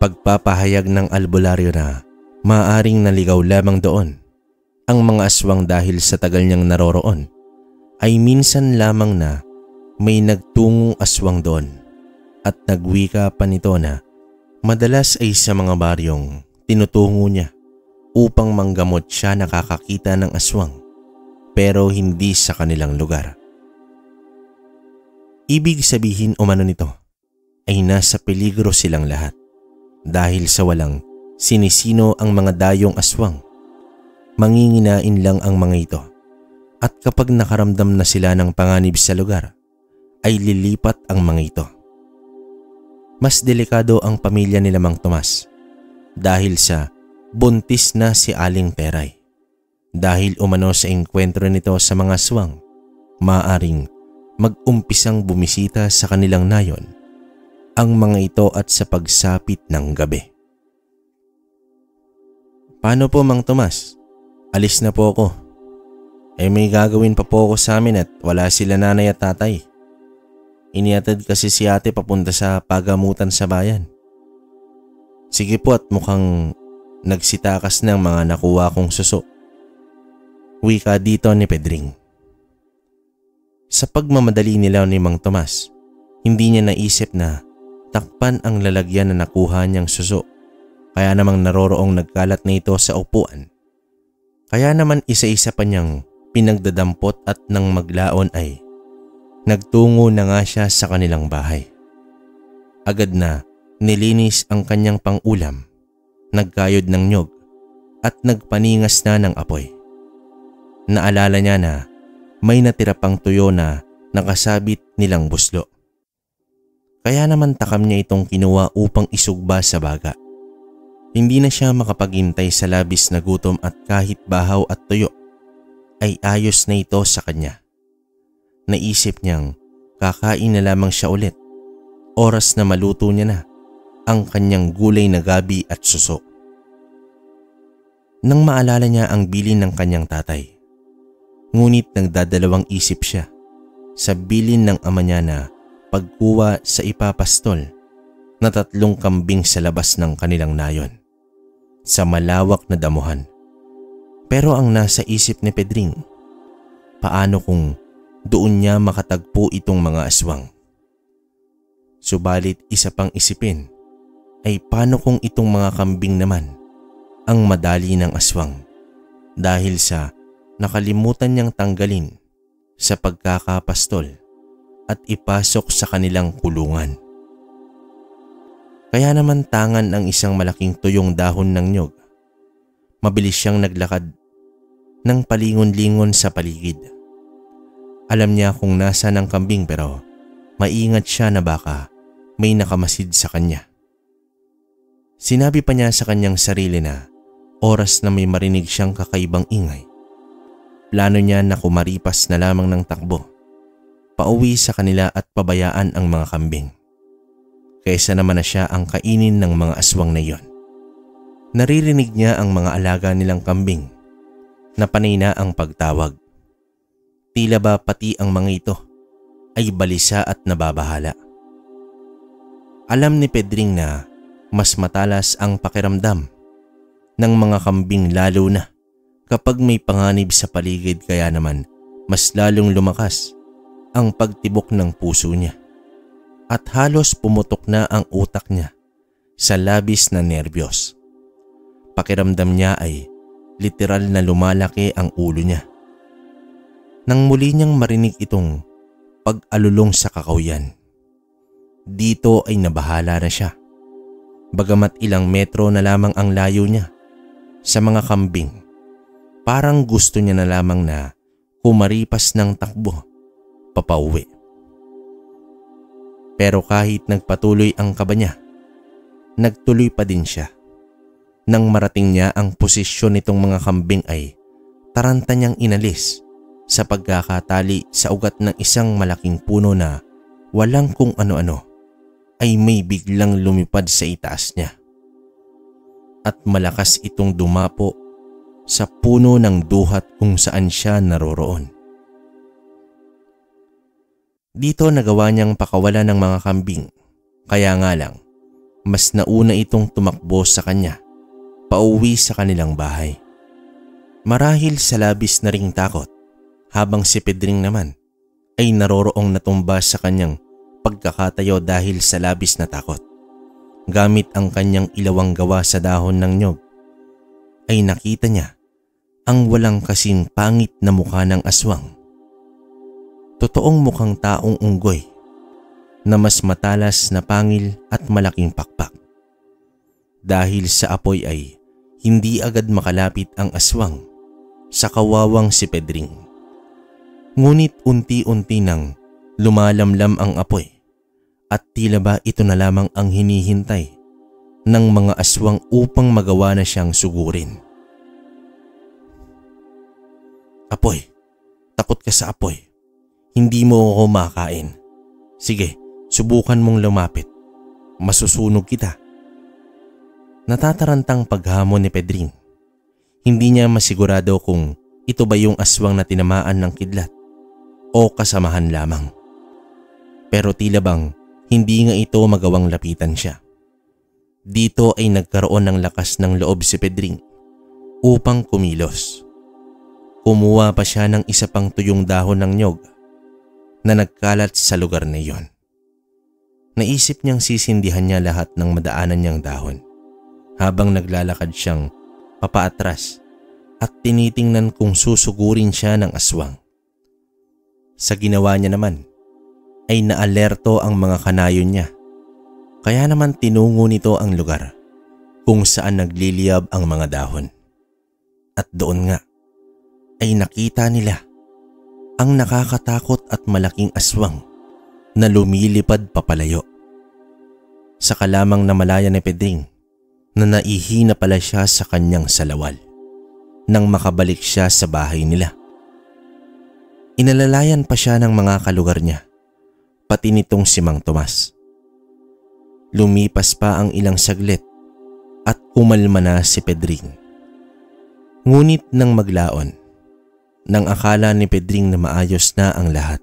Speaker 1: Pagpapahayag ng albularyo na maaaring naligaw lamang doon ang mga aswang dahil sa tagal niyang naroroon, ay minsan lamang na may nagtungong aswang doon, at nagwika pa nito na madalas ay sa mga baryong tinutungo niya upang manggamot siya nakakakita ng aswang, pero hindi sa kanilang lugar. Ibig sabihin umano nito ay nasa peligro silang lahat dahil sa walang sinisino ang mga dayong aswang. Manginginain lang ang mga ito, at kapag nakaramdam na sila ng panganib sa lugar ay lilipat ang mga ito. Mas delikado ang pamilya nila Mang Tomas dahil sa buntis na si Aling Teray. Dahil umano sa engkwentro nito sa mga aswang, maaaring mag-umpisang bumisita sa kanilang nayon ang mga ito at sa pagsapit ng gabi. Paano po Mang Tomas? Alis na po ako. May gagawin pa po ako sa amin at wala sila nanay at tatay. Iniatid kasi si ate papunta sa pagamutan sa bayan. Sige po at mukhang nagsitakas ng mga nakuha kong suso. Wika dito ni Pedring. Sa pagmamadali nila ni Mang Tomas, hindi niya naisip na takpan ang lalagyan na nakuha niyang suso. Kaya namang naroroong nagkalat na ito sa upuan. Kaya naman isa-isa pa niyang pinagdadampot at nang maglaon ay nagtungo na nga siya sa kanilang bahay. Agad na nilinis ang kanyang pangulam, nagkayod ng nyog at nagpaningas na ng apoy. Naalala niya na may natira pang tuyo na nakasabit nilang buslo. Kaya naman takam niya itong kinuha upang isugba sa baga. Hindi na siya makapaghintay sa labis na gutom at kahit bahaw at tuyo ay ayos na ito sa kanya. Naisip niyang kakain na lamang siya ulit, oras na maluto niya na ang kanyang gulay na gabi at suso. Nang maalala niya ang bilin ng kanyang tatay, ngunit nagdadalawang isip siya sa bilin ng ama niya na pagkuha sa ipapastol na 3 kambing sa labas ng kanilang nayon sa malawak na damuhan. Pero ang nasa isip ni Pedring, paano kung doon niya makatagpo itong mga aswang? Subalit isa pang isipin ay paano kung itong mga kambing naman ang madali ng aswang dahil sa nakalimutan niyang tanggalin sa pagkakapastol at ipasok sa kanilang kulungan. Kaya naman tangan ang isang malaking tuyong dahon ng nyog. Mabilis siyang naglakad ng palingon-lingon sa paligid. Alam niya kung nasaan ang kambing pero maingat siya na baka may nakamasid sa kanya. Sinabi pa niya sa kanyang sarili na oras na may marinig siyang kakaibang ingay, plano niya na kumaripas na lamang ng takbo, pauwi sa kanila at pabayaan ang mga kambing, kaysa naman na siya ang kainin ng mga aswang na iyon. Naririnig niya ang mga alaga nilang kambing na panay na ang pagtawag. Tila ba pati ang mga ito ay balisa at nababahala. Alam ni Pedring na mas matalas ang pakiramdam ng mga kambing, lalo na kapag may panganib sa paligid, kaya naman mas lalong lumakas ang pagtibok ng puso niya at halos pumutok na ang utak niya sa labis na nerbiyos. Pakiramdam niya ay literal na lumalaki ang ulo niya. Nang muli niyang marinig itong pag-alulong sa kakawyan, dito ay nabahala na siya. Bagamat ilang metro na lamang ang layo niya sa mga kambing, parang gusto niya na lamang na kumaripas ng takbo papauwi. Pero kahit nagpatuloy ang kaba niya, nagtuloy pa din siya. Nang marating niya ang posisyon nitong mga kambing ay taranta niyang inalis sa pagkakatali sa ugat ng isang malaking puno na walang kung ano-ano ay may biglang lumipad sa itaas niya. At malakas itong dumapo sa puno ng duhat kung saan siya naroroon. Dito nagawa niyang pakawalan ng mga kambing, kaya nga lang mas nauna itong tumakbo sa kanya pauwi sa kanilang bahay. Marahil sa labis na ring takot, habang si Pedring naman ay naroroong natumba sa kanyang pagkakatayo dahil sa labis na takot. Gamit ang kanyang ilawang gawa sa dahon ng nyog, ay nakita niya ang walang kasing pangit na mukha ng aswang. Totoong mukhang taong unggoy na mas matalas na pangil at malaking pakpak. Dahil sa apoy ay hindi agad makalapit ang aswang sa kawawang si Pedring. Ngunit unti-unti nang lumalamlam ang apoy at tila ba ito na lamang ang hinihintay ng mga aswang upang magawa na siyang sugurin. Apoy, takot ka sa apoy. Hindi mo ako makain. Sige, subukan mong lumapit. Masusunog kita. Natatarantang paghamon ni Pedring. Hindi niya masigurado kung ito ba yung aswang na tinamaan ng kidlat o kasamahan lamang. Pero tila bang hindi nga ito magawang lapitan siya. Dito ay nagkaroon ng lakas ng loob si Pedring upang kumilos. Kumuha pa siya ng isa pang tuyong dahon ng nyog na nagkalat sa lugar na iyon. Naisip niyang sisindihan niya lahat ng madaanan niyang dahon habang naglalakad siyang papaatras at tinitingnan kung susugurin siya ng aswang. Sa ginawa niya naman ay naalerto ang mga kanayon niya, kaya naman tinungo nito ang lugar kung saan nagliliyab ang mga dahon. At doon nga ay nakita nila ang nakakatakot at malaking aswang na lumilipad papalayo. Saka lamang namalaya ni Pedring na naihina pala siya sa kanyang salawal nang makabalik siya sa bahay nila. Inalalayan pa siya ng mga kalugar niya, pati nitong si Mang Tomas. Lumipas pa ang ilang saglit at kumalma na si Pedring. Ngunit nang maglaon, nang akala ni Pedring na maayos na ang lahat,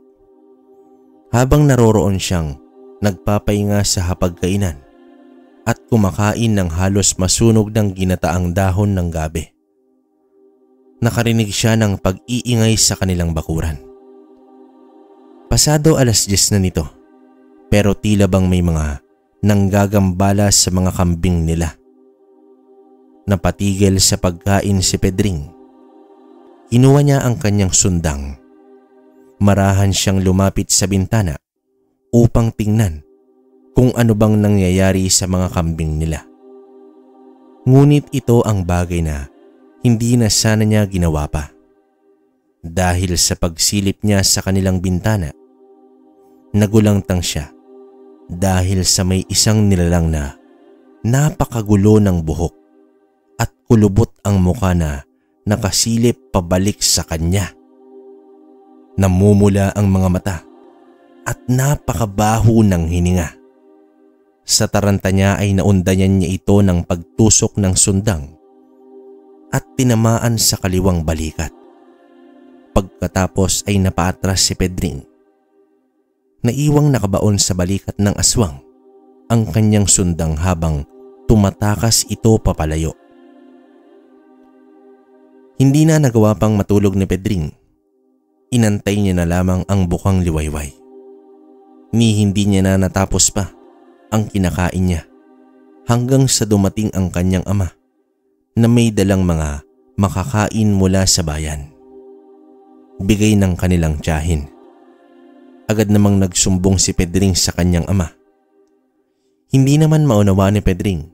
Speaker 1: habang naroroon siyang nagpapahinga sa hapagkainan at kumakain ng halos masunog ng ginataang dahon ng gabi, nakarinig siya ng pag-iingay sa kanilang bakuran. Pasado 10:00 na nito, pero tila bang may mga nanggagambala sa mga kambing nila. Napatigil sa pagkain si Pedring. Kinuha niya ang kanyang sundang. Marahan siyang lumapit sa bintana upang tingnan kung ano bang nangyayari sa mga kambing nila. Ngunit ito ang bagay na hindi na sana niya ginawa pa. Dahil sa pagsilip niya sa kanilang bintana, nagulangtang siya dahil sa may isang nilalang na napakagulo ng buhok at kulubot ang muka na nakasilip pabalik sa kanya. Namumula ang mga mata at napakabaho ng hininga. Sa taranta niya ay naundayan niya ito ng pagtusok ng sundang at tinamaan sa kaliwang balikat. Pagkatapos ay napaatras si Pedring. Naiwang nakabaon sa balikat ng aswang ang kanyang sundang habang tumatakas ito papalayo. Hindi na nagawa pang matulog ni Pedring. Inantay niya na lamang ang bukang liwayway. Ni hindi niya na natapos pa ang kinakain niya hanggang sa dumating ang kanyang ama na may dalang mga makakain mula sa bayan. Bigay ng kanilang tiyahin. Agad namang nagsumbong si Pedring sa kanyang ama. Hindi naman maunawa ni Pedring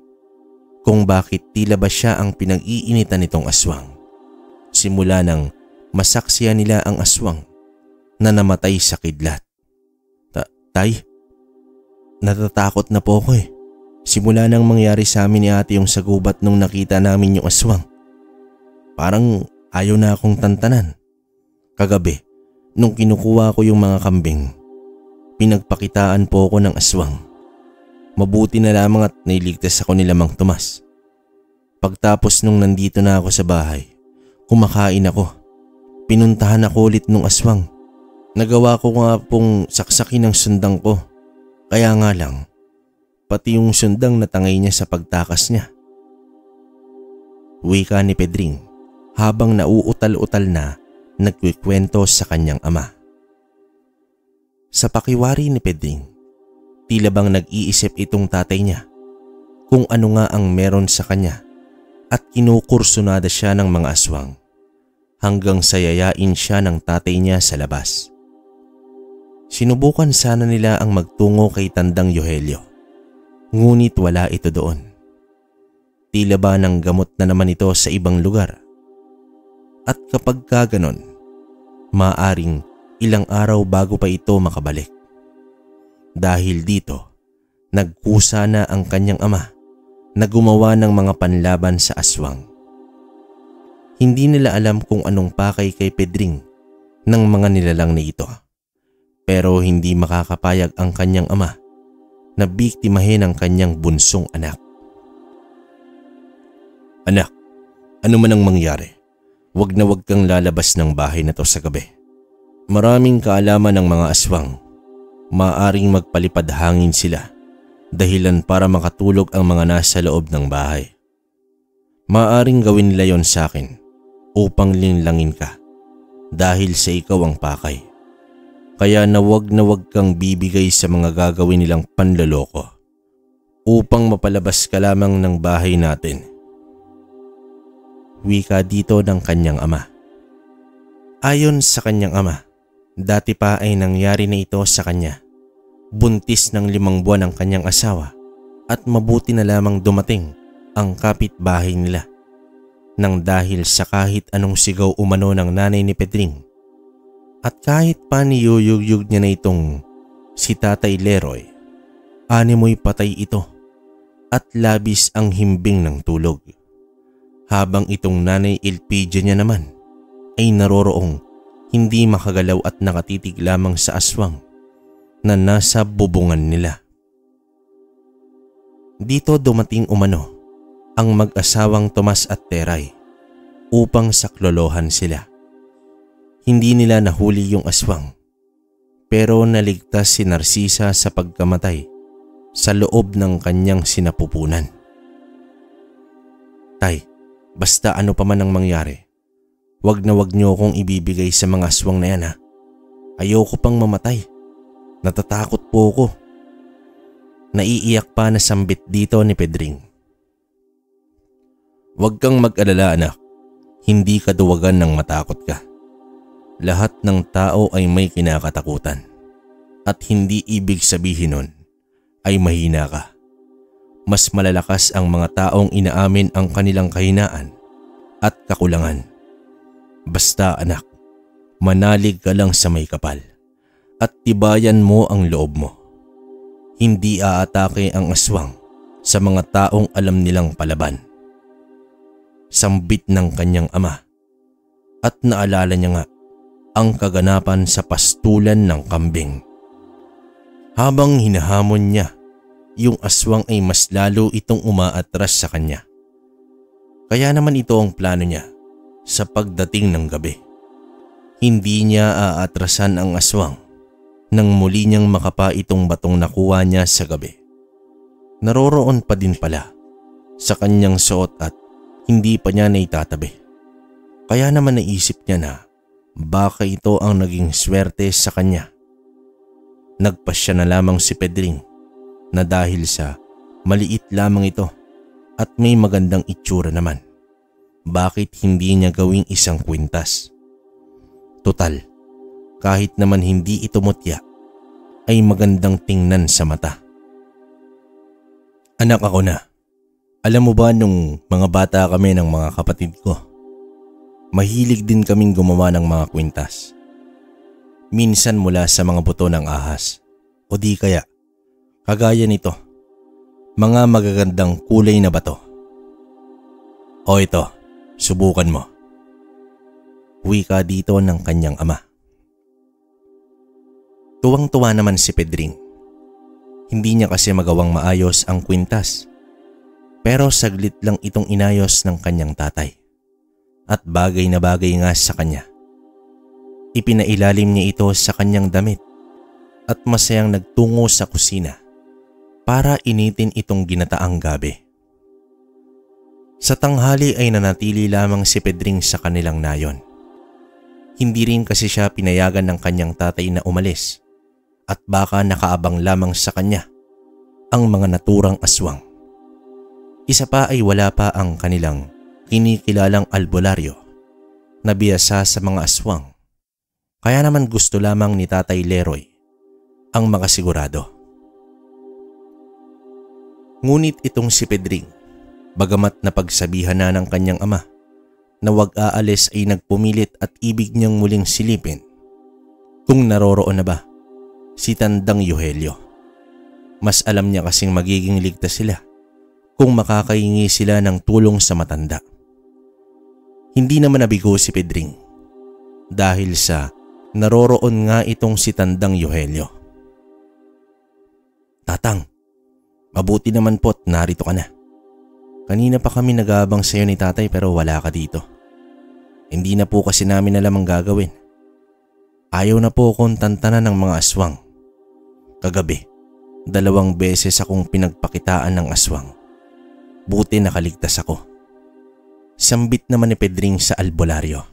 Speaker 1: kung bakit tila ba siya ang pinag-iinitan nitong aswang. Simula nang masaksiyan nila ang aswang na namatay sa kidlat. Tay, natatakot na po ako eh. Simula nang mangyari sa amin ni ate yung sagubat nung nakita namin yung aswang. Parang ayaw na akong tantanan. Kagabi, nung kinukuha ko yung mga kambing, pinagpakitaan po ako ng aswang. Mabuti na lamang at nailigtas ako ni Mang Tomas. Pagtapos nung nandito na ako sa bahay, kumakain ako. Pinuntahan ako ulit nung aswang. Nagawa ko nga pong saksakin ng sundang ko. Kaya nga lang, pati yung sundang natangay niya sa pagtakas niya. Wika ni Pedring habang nauutal-utal na nagkikwento sa kanyang ama. Sa pakiwari ni Pedring, tila bang nag-iisip itong tatay niya kung ano nga ang meron sa kanya at kinukursunada siya ng mga aswang hanggang sayayain siya ng tatay niya sa labas. Sinubukan sana nila ang magtungo kay Tandang Yohelio, ngunit wala ito doon. Tila ba nang gamot na naman ito sa ibang lugar. At kapag kaganon, maaring ilang araw bago pa ito makabalik. Dahil dito, nagkusa na ang kanyang ama na gumawa ng mga panlaban sa aswang. Hindi nila alam kung anong pakay kay Pedring ng mga nilalang na ito. Pero hindi makakapayag ang kanyang ama na biktimahin ang kanyang bunsong anak. Anak, ano man ang mangyari, wag na wag kang lalabas ng bahay na to sa gabi. Maraming kaalaman ng mga aswang. Maaring magpalipad hangin sila, dahilan para makatulog ang mga nasa loob ng bahay. Maaring gawin nila yon sa akin upang linlangin ka dahil sa ikaw ang pakay. Kaya na wag kang bibigay sa mga gagawin nilang panloloko upang mapalabas ka lamang ng bahay natin. Wika dito ng kanyang ama. Ayon sa kanyang ama, dati pa ay nangyari na ito sa kanya. Buntis ng 5 buwan ang kanyang asawa at mabuti na lamang dumating ang kapitbahay nila nang dahil sa kahit anong sigaw umano ng nanay ni Pedring. At kahit pa niyuyugyug niya na itong si Tatay Leroy, animoy patay ito at labis ang himbing ng tulog. Habang itong nanay Elpidia niya naman ay naroroong hindi makagalaw at nakatitig lamang sa aswang na nasa bubungan nila. Dito dumating umano ang mag-asawang Tomas at Teray upang saklolohan sila. Hindi nila nahuli yung aswang, pero naligtas si Narcisa sa pagkamatay sa loob ng kanyang sinapupunan. Tay, basta ano pa man ang mangyari, wag niyo akong ibibigay sa mga aswang na yan ha. Ayoko pang mamatay. Natatakot po ako. Naiiyak pa na sambit dito ni Pedring. Wag kang mag-alala anak, hindi ka duwagan ng matakot ka. Lahat ng tao ay may kinakatakutan at hindi ibig sabihin nun ay mahina ka. Mas malalakas ang mga taong inaamin ang kanilang kahinaan at kakulangan. Basta anak, manalig ka lang sa may kapal at tibayan mo ang loob mo. Hindi aatake ang aswang sa mga taong alam nilang palaban. Sambit ng kanyang ama at naalala niya nga ang kaganapan sa pastulan ng kambing. Habang hinahamon niya, yung aswang ay mas lalo itong umaatras sa kanya. Kaya naman ito ang plano niya sa pagdating ng gabi. Hindi niya aatrasan ang aswang nang muli niyang makapa itong batong nakuha niya sa gabi. Naroroon pa din pala sa kanyang suot at hindi pa niya naitatabi. Kaya naman naisip niya na baka ito ang naging swerte sa kanya. Nagpasya na lamang si Pedring na dahil sa maliit lamang ito at may magandang itsura naman, bakit hindi niya gawing isang kwintas? Total, kahit naman hindi ito mutya, ay magandang tingnan sa mata. Anak, ako na. Alam mo ba nung mga bata kami ng mga kapatid ko, mahilig din kaming gumawa ng mga kwintas. Minsan mula sa mga buto ng ahas o di kaya kagaya nito, mga magagandang kulay na bato. O ito, subukan mo. Wika dito ng kanyang ama. Tuwang-tuwa naman si Pedring. Hindi niya kasi magawang maayos ang kwintas. Pero saglit lang itong inayos ng kanyang tatay. At bagay na bagay nga sa kanya. Ipinailalim niya ito sa kanyang damit at masayang nagtungo sa kusina para initin itong ginataang gabi. Sa tanghali ay nanatili lamang si Pedring sa kanilang nayon. Hindi rin kasi siya pinayagan ng kanyang tatay na umalis at baka nakaabang lamang sa kanya ang mga naturang aswang. Isa pa ay wala pa ang kanilang kinikilalang albularyo na biyasa sa mga aswang. Kaya naman gusto lamang ni Tatay Leroy ang makasigurado. Ngunit itong si Pedring, bagamat napagsabihan na ng kanyang ama na wag aalis, ay nagpumilit at ibig niyang muling silipin kung naroroon na ba si Tandang Yohelyo. Mas alam niya kasing magiging ligtas sila kung makakahingi sila ng tulong sa matanda. Hindi naman nabigo si Pedring dahil sa naroroon nga itong si Tandang Yohelyo. Tatang, mabuti naman po't narito ka na. Kanina pa kami nag-aabang sa iyo ni tatay pero wala ka dito. Hindi na po kasi namin alam ang gagawin. Ayaw na po akong tantanan ng mga aswang. Kagabi, 2 beses akong pinagpakitaan ng aswang. Buti nakaligtas ako. Sambit naman ni Pedring sa albularyo.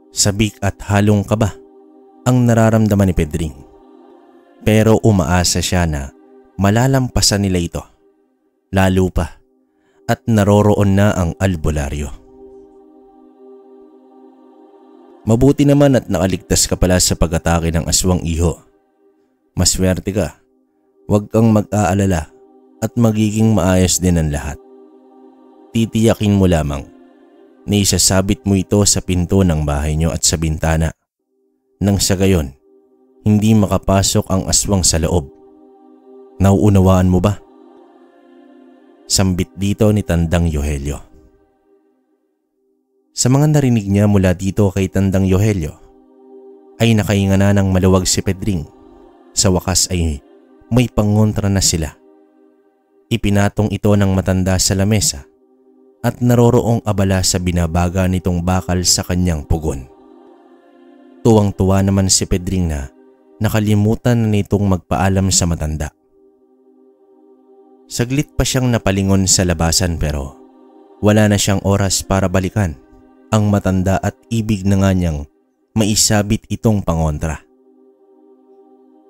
Speaker 1: Sabik at halong kaba ang nararamdaman ni Pedring. Pero umaasa siya na malalampasan nila ito. Lalo pa at naroroon na ang albularyo. Mabuti naman at nakaligtas ka pala sa pag-atake ng aswang, iho. Maswerte ka. Huwag kang mag-aalala at magiging maayos din ang lahat. Titiyakin mo lamang na isasabit mo ito sa pinto ng bahay niyo at sa bintana. Nang sa gayon, hindi makapasok ang aswang sa loob. Nauunawaan mo ba? Sambit dito ni Tandang Yohelyo. Sa mga narinig niya mula dito kay Tandang Yohelyo, ay nakahinga na ng maluwag si Pedring. Sa wakas ay may pangontra na sila. Ipinatong ito ng matanda sa lamesa at naroroong abala sa binabaga nitong bakal sa kanyang pugon. Tuwang-tuwa naman si Pedring na nakalimutan na nitong magpaalam sa matanda. Saglit pa siyang napalingon sa labasan pero wala na siyang oras para balikan ang matanda at ibig na nga niyang maisabit itong pangontra.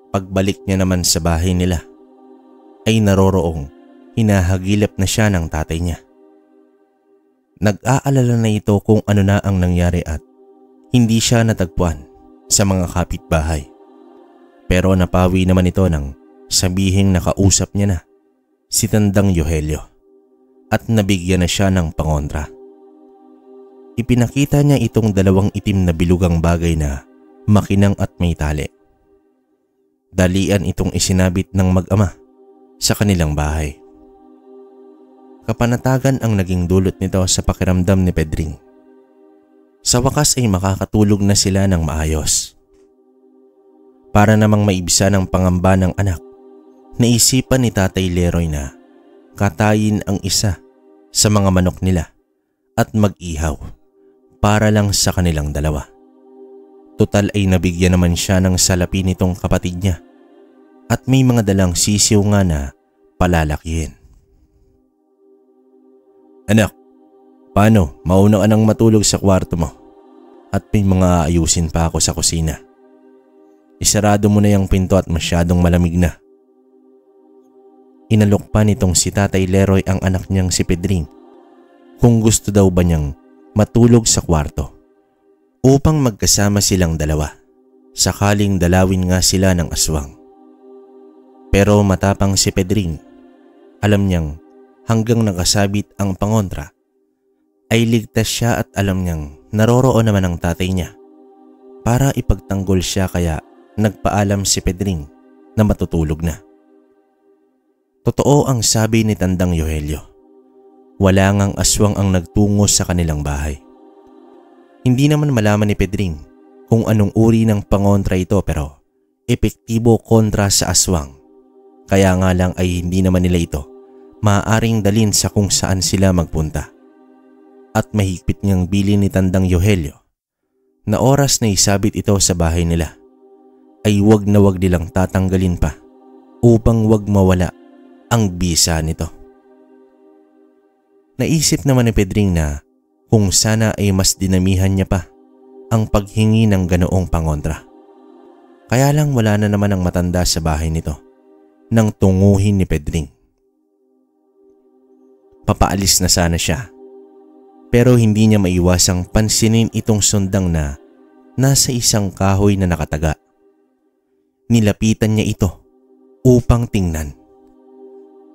Speaker 1: Pagbalik niya naman sa bahay nila ay naroroong hinahagilap na siya ng tatay niya. Nag-aalala na ito kung ano na ang nangyari at hindi siya natagpuan sa mga kapitbahay. Pero napawi naman ito nang sabihing nakausap niya na si Tandang Yohelyo at nabigyan na siya ng pangontra. Ipinakita niya itong 2 itim na bilugang bagay na makinang at may tali. Dalian itong isinabit ng mag-ama sa kanilang bahay. Kapanatagan ang naging dulot nito sa pakiramdam ni Pedring. Sa wakas ay makakatulog na sila ng maayos. Para namang maibisa ng pangamba ng anak, naisipan ni Tatay Leroy na katayin ang isa sa mga manok nila at mag-ihaw para lang sa kanilang dalawa. Total ay nabigyan naman siya ng salapi nitong kapatid niya at may mga dalang sisiw nga na palalakihin. Anak, paano? Mauna ka nang matulog sa kwarto mo at may mga ayusin pa ako sa kusina. Isarado mo na yung pinto at masyadong malamig na. Inalok pa nitong si Tatay Leroy ang anak niyang si Pedring kung gusto daw ba niyang matulog sa kwarto upang magkasama silang dalawa sakaling dalawin nga sila ng aswang. Pero matapang si Pedring, alam niyang hanggang nakasabit ang pangontra ay ligtas siya at alam niyang naroroon naman ang tatay niya para ipagtanggol siya, kaya nagpaalam si Pedring na matutulog na. Totoo ang sabi ni Tandang Yohelio. Wala ngang aswang ang nagtungo sa kanilang bahay. Hindi naman malaman ni Pedring kung anong uri ng pangontra ito, pero epektibo kontra sa aswang. Kaya nga lang ay hindi naman nila ito maaaring dalin sa kung saan sila magpunta. At mahigpit niyang bilin ni Tandang Yohelio na oras na isabit ito sa bahay nila ay wag na wag nilang tatanggalin pa upang wag mawala ang bisa nito. Naisip naman ni Pedring na kung sana ay mas dinamihan niya pa ang paghingi ng ganoong pangontra. Kaya lang wala na naman ang matanda sa bahay nito nang tunguhin ni Pedring. Papaalis na sana siya, pero hindi niya maiwasang pansinin itong sundang na nasa isang kahoy na nakataga. Nilapitan niya ito upang tingnan.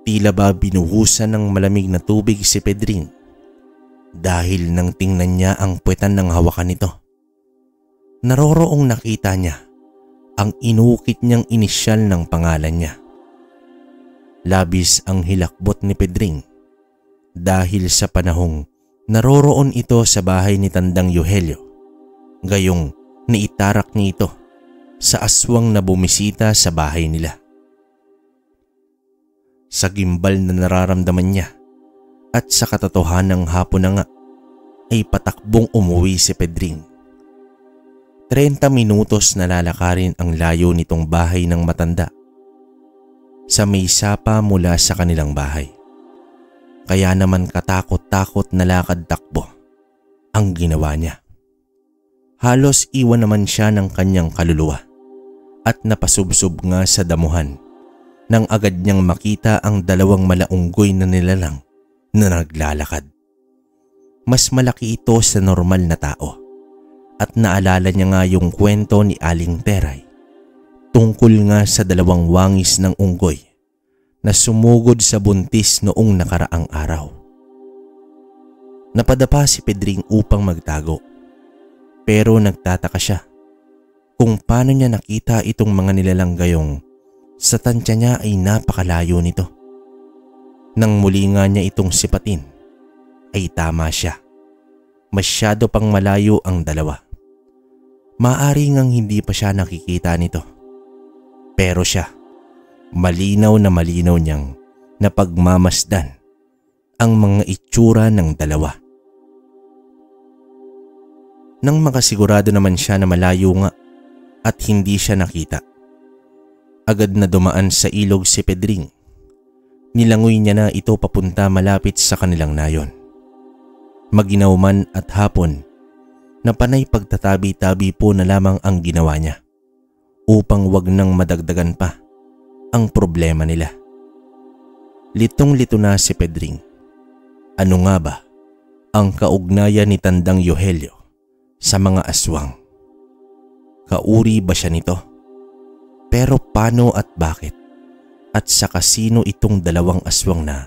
Speaker 1: Tila ba binuhusan ng malamig na tubig si Pedring dahil nang tingnan niya ang puwetan ng hawakan nito. Naroroong nakita niya ang inukit niyang inisyal ng pangalan niya. Labis ang hilakbot ni Pedring dahil sa panahong naroroon ito sa bahay ni Tandang Yohelio, gayong naitarak niya ito sa aswang na bumisita sa bahay nila. Sa gimbal na nararamdaman niya at sa katotohanang hapon na nga ay patakbong umuwi si Pedring. 30 minutos na lalakarin ang layo nitong bahay ng matanda sa may sapa mula sa kanilang bahay. Kaya naman katakot-takot na lakad-takbo ang ginawa niya. Halos iwan naman siya ng kanyang kaluluwa at napasubsob nga sa damuhan nang agad niyang makita ang dalawang malaunggoy na nilalang na naglalakad. Mas malaki ito sa normal na tao at naalala niya nga yung kwento ni Aling Teray tungkol nga sa dalawang wangis ng unggoy na sumugod sa buntis noong nakaraang araw. Napadapa si Pedring upang magtago, pero nagtataka siya kung paano niya nakita itong mga nilalang gayong sa tansya niya ay napakalayo nito. Nang muli nga niya itong sipatin, ay tama siya. Masyado pang malayo ang dalawa. Maaari ngang hindi pa siya nakikita nito. Pero siya, malinaw na malinaw niyang napagmamasdan ang mga itsura ng dalawa. Nang makasigurado naman siya na malayo nga at hindi siya nakita, agad na dumaan sa ilog si Pedring. Nilangoy niya na ito papunta malapit sa kanilang nayon. Maginaw man at hapon, na panay pagtatabi-tabi po na lamang ang ginawa niya upang wag nang madagdagan pa ang problema nila. Litong-lito na si Pedring. Ano nga ba ang kaugnayan ni Tandang Yohelio sa mga aswang? Kauri ba siya nito? Pero paano at bakit? At sa kasino itong dalawang aswang na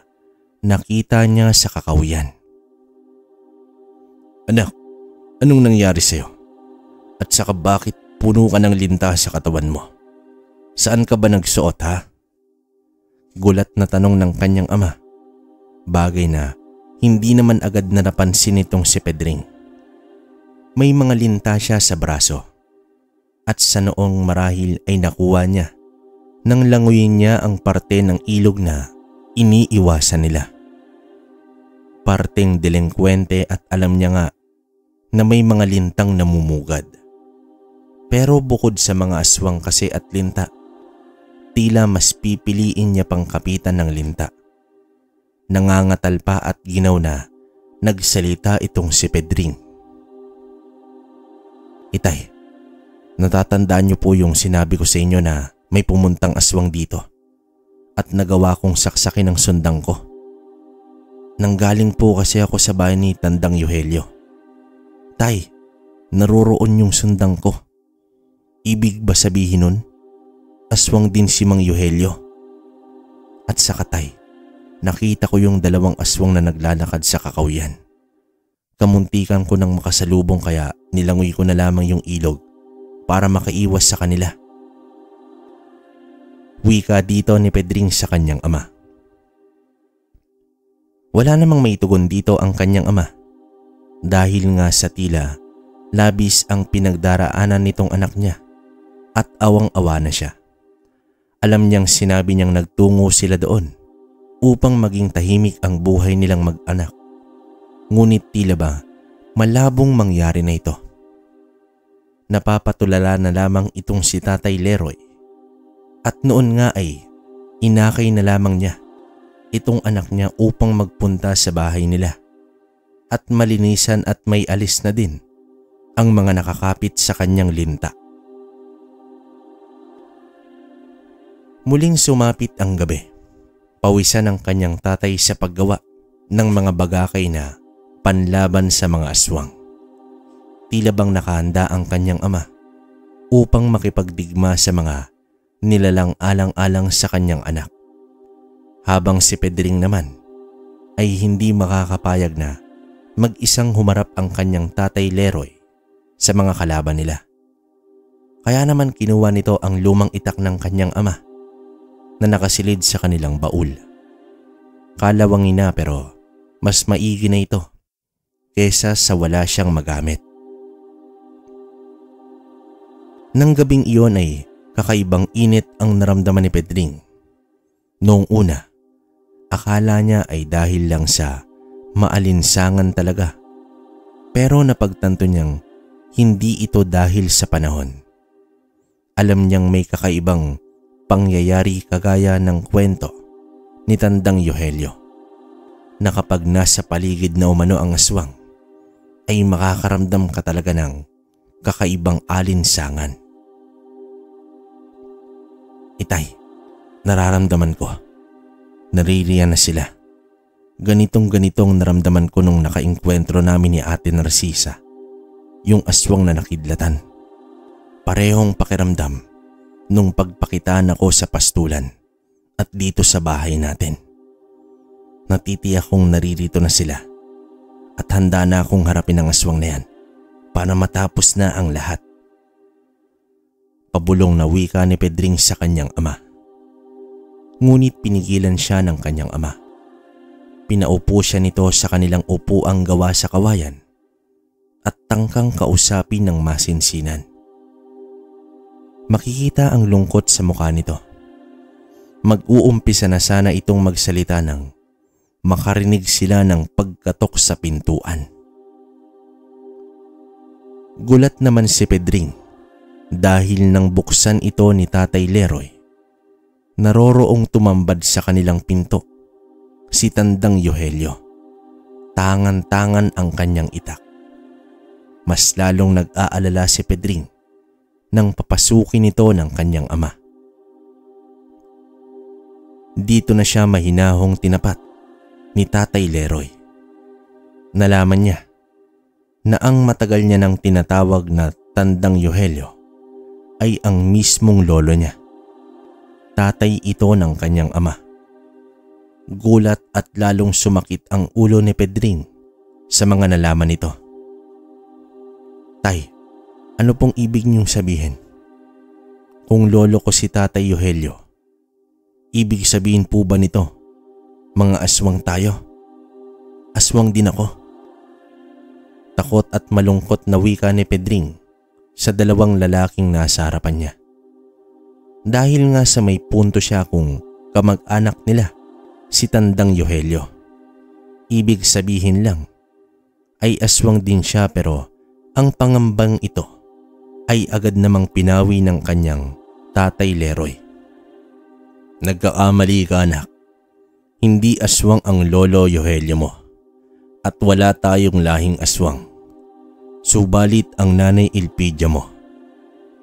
Speaker 1: nakita niya sa kakawian? Anak, anong nangyari sa'yo? At saka bakit puno ka ng linta sa katawan mo? Saan ka ba nagsuot, ha? Gulat na tanong ng kanyang ama Bagay na hindi naman agad na napansin nitong si Pedring. May mga linta siya sa braso at sa noong marahil ay nakuha niya nang languyin niya ang parte ng ilog na iniiwasan nila. Parteng delinkwente at alam niya nga na may mga lintang namumugad. Pero bukod sa mga aswang kasi at linta, tila mas pipiliin niya pang kapitan ng linta. Nangangatal pa at ginaw na nagsalita itong si Pedring. Itay, natatandaan niyo po yung sinabi ko sa inyo na may pumuntang aswang dito at nagawa kong saksakin ng sundang ko. Nanggaling po kasi ako sa bahay ni Tandang Yohelyo. Tay, naroroon yung sundang ko. Ibig ba sabihin nun, aswang din si Mang Yohelyo? At saka tay, nakita ko yung dalawang aswang na naglalakad sa kakawyan. Kamuntikan ko nang makasalubong kaya nilangoy ko na lamang yung ilog para makaiwas sa kanila. Wika dito ni Pedring sa kanyang ama. Wala namang maitugon dito ang kanyang ama dahil nga sa tila labis ang pinagdaraanan nitong anak niya at awang-awa na siya. Alam niyang sinabi niyang nagtungo sila doon upang maging tahimik ang buhay nilang mag-anak. Ngunit tila ba malabong mangyari na ito. Napapatulala na lamang itong si Tatay Leroy. At noon nga ay inakay na lamang niya itong anak niya upang magpunta sa bahay nila at malinisan at may alis na din ang mga nakakapit sa kanyang linta. Muling sumapit ang gabi. Pawisan ang kanyang tatay sa paggawa ng mga bagakay na panlaban sa mga aswang. Tila bang nakahanda ang kanyang ama upang makipagdigma sa mga nilalang alang-alang sa kanyang anak. Habang si Pedring naman ay hindi makakapayag na mag-isang humarap ang kanyang Tatay Leroy sa mga kalaban nila. Kaya naman kinuha nito ang lumang itak ng kanyang ama na nakasilid sa kanilang baul. Kalawangin na pero mas maigi na ito kesa sa wala siyang magamit. Nang gabing iyon ay kakaibang init ang naramdaman ni Pedring. Noong una, akala niya ay dahil lang sa maalinsangan talaga. Pero napagtanto niyang hindi ito dahil sa panahon. Alam niyang may kakaibang pangyayari kagaya ng kwento ni Tandang Yohelyo na kapag nasa paligid na umano ang aswang ay makakaramdam ka talaga ng kakaibang alinsangan. Itay, nararamdaman ko. Naririyan na sila. Ganitong-ganitong naramdaman ko nung nakainkwentro namin ni Ate Narcisa, yung aswang na nakidlatan. Parehong pakiramdam nung pagpakitaan ako sa pastulan at dito sa bahay natin. Natitiyak kong naririto na sila at handa na akong harapin ang aswang na yan para matapos na ang lahat. Pabulong na wika ni Pedring sa kanyang ama. Ngunit pinigilan siya ng kanyang ama. Pinaupo siya nito sa kanilang upuang gawa sa kawayan at tangkang kausapin ng masinsinan. Makikita ang lungkot sa mukha nito. Mag-uumpisa na sana itong magsalita nang makarinig sila ng pagkatok sa pintuan. Gulat naman si Pedring dahil nang buksan ito ni Tatay Leroy. Naroroong tumambad sa kanilang pinto si Tandang Yohelyo. Tangan-tangan ang kanyang itak. Mas lalong nag-aalala si Pedring nang papasukin ito ng kanyang ama. Dito na siya mahinahong tinapat ni Tatay Leroy. Nalaman niya na ang matagal niya nang tinatawag na Tandang Yohelyo ay ang mismong lolo niya. Tatay ito ng kanyang ama. Gulat at lalong sumakit ang ulo ni Pedring sa mga nalaman nito. Tay, ano pong ibig niyong sabihin? Kung lolo ko si Tatay Yohelyo, ibig sabihin po ba nito mga aswang tayo? Aswang din ako. Takot at malungkot na wika ni Pedring sa dalawang lalaking nasa harapan niya. Dahil nga sa may punto siya kung kamag-anak nila si Tandang Yohelyo. Ibig sabihin lang ay aswang din siya, pero ang pangambang ito ay agad namang pinawi ng kanyang tatay Leroy. Nagkakamali ka, anak. Hindi aswang ang lolo Yohelyo mo at wala tayong lahing aswang. Subalit ang nanay Elpidia mo,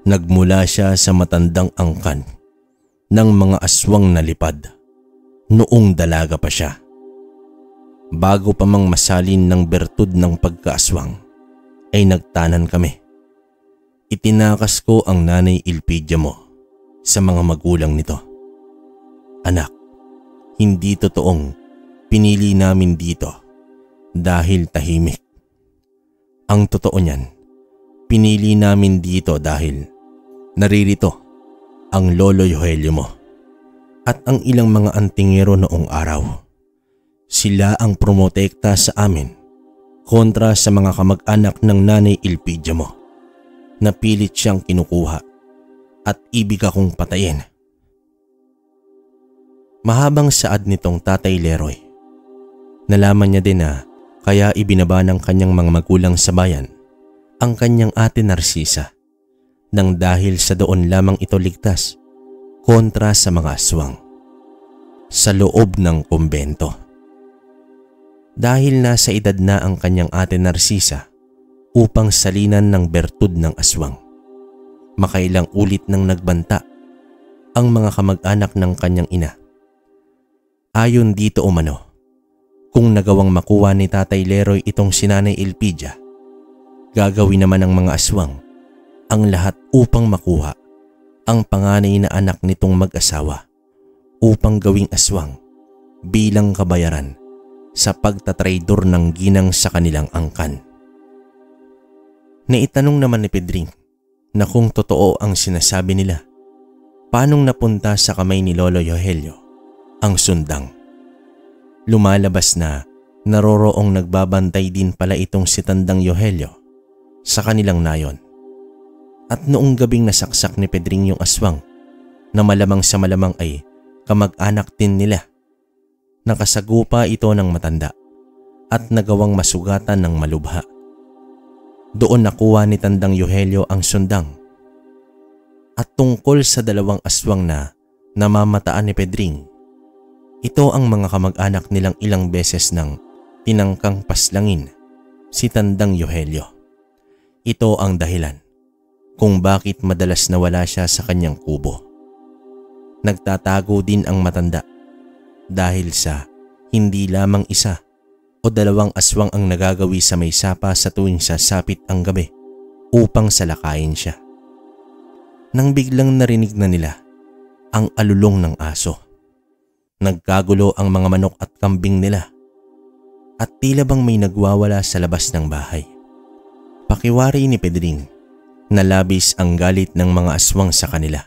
Speaker 1: nagmula siya sa matandang angkan ng mga aswang na lipad noong dalaga pa siya. Bago pa mang masalin ng bertud ng pagkaaswang ay nagtanan kami. Itinakas ko ang nanay Elpidia mo sa mga magulang nito. Anak, hindi totoong pinili namin dito dahil tahimik. Ang totoo niyan, pinili namin dito dahil naririto ang lolo Yohelyo mo at ang ilang mga antingero noong araw. Sila ang promotekta sa amin kontra sa mga kamag-anak ng nanay Elpidia mo na pilit siyang kinukuha at ibig akong patayin. Mahabang saad nitong tatay Leroy. Nalaman niya din na kaya ibinaba ng kanyang mga magulang sa bayan ang kanyang ate Narcisa nang dahil sa doon lamang ito ligtas kontra sa mga aswang sa loob ng kumbento. Dahil nasa edad na ang kanyang ate Narcisa upang salinan ng bertud ng aswang, makailang ulit nang nagbanta ang mga kamag-anak ng kanyang ina. Ayon dito umano, kung nagawang makuha ni Tatay Leroy itong si Nanay Elpidia, gagawin naman ng mga aswang ang lahat upang makuha ang panganay na anak nitong mag-asawa upang gawing aswang bilang kabayaran sa pagtatraidor ng ginang sa kanilang angkan. Naitanong naman ni Pedring na kung totoo ang sinasabi nila, paanong napunta sa kamay ni Lolo Yohelyo ang sundang. Lumalabas na naroroong nagbabantay din pala itong si Tandang Yohelyo sa kanilang nayon. At noong gabing nasaksak ni Pedring yung aswang na malamang sa malamang ay kamag-anak din nila, nakasagupa ito ng matanda at nagawang masugatan ng malubha. Doon nakuha ni Tandang Yohelyo ang sundang. At tungkol sa dalawang aswang na namamataan ni Pedring, ito ang mga kamag-anak nilang ilang beses nang tinangkang paslangin si Tandang Yohelyo. Ito ang dahilan kung bakit madalas nawala siya sa kanyang kubo. Nagtatago din ang matanda dahil sa hindi lamang isa o dalawang aswang ang nagagawi sa may sapa sa tuwing sasapit ang gabi upang salakayin siya. Nang biglang narinig na nila ang alulong ng aso, nagkagulo ang mga manok at kambing nila at tila bang may nagwawala sa labas ng bahay. Pakiwari ni Pedring na labis ang galit ng mga aswang sa kanila.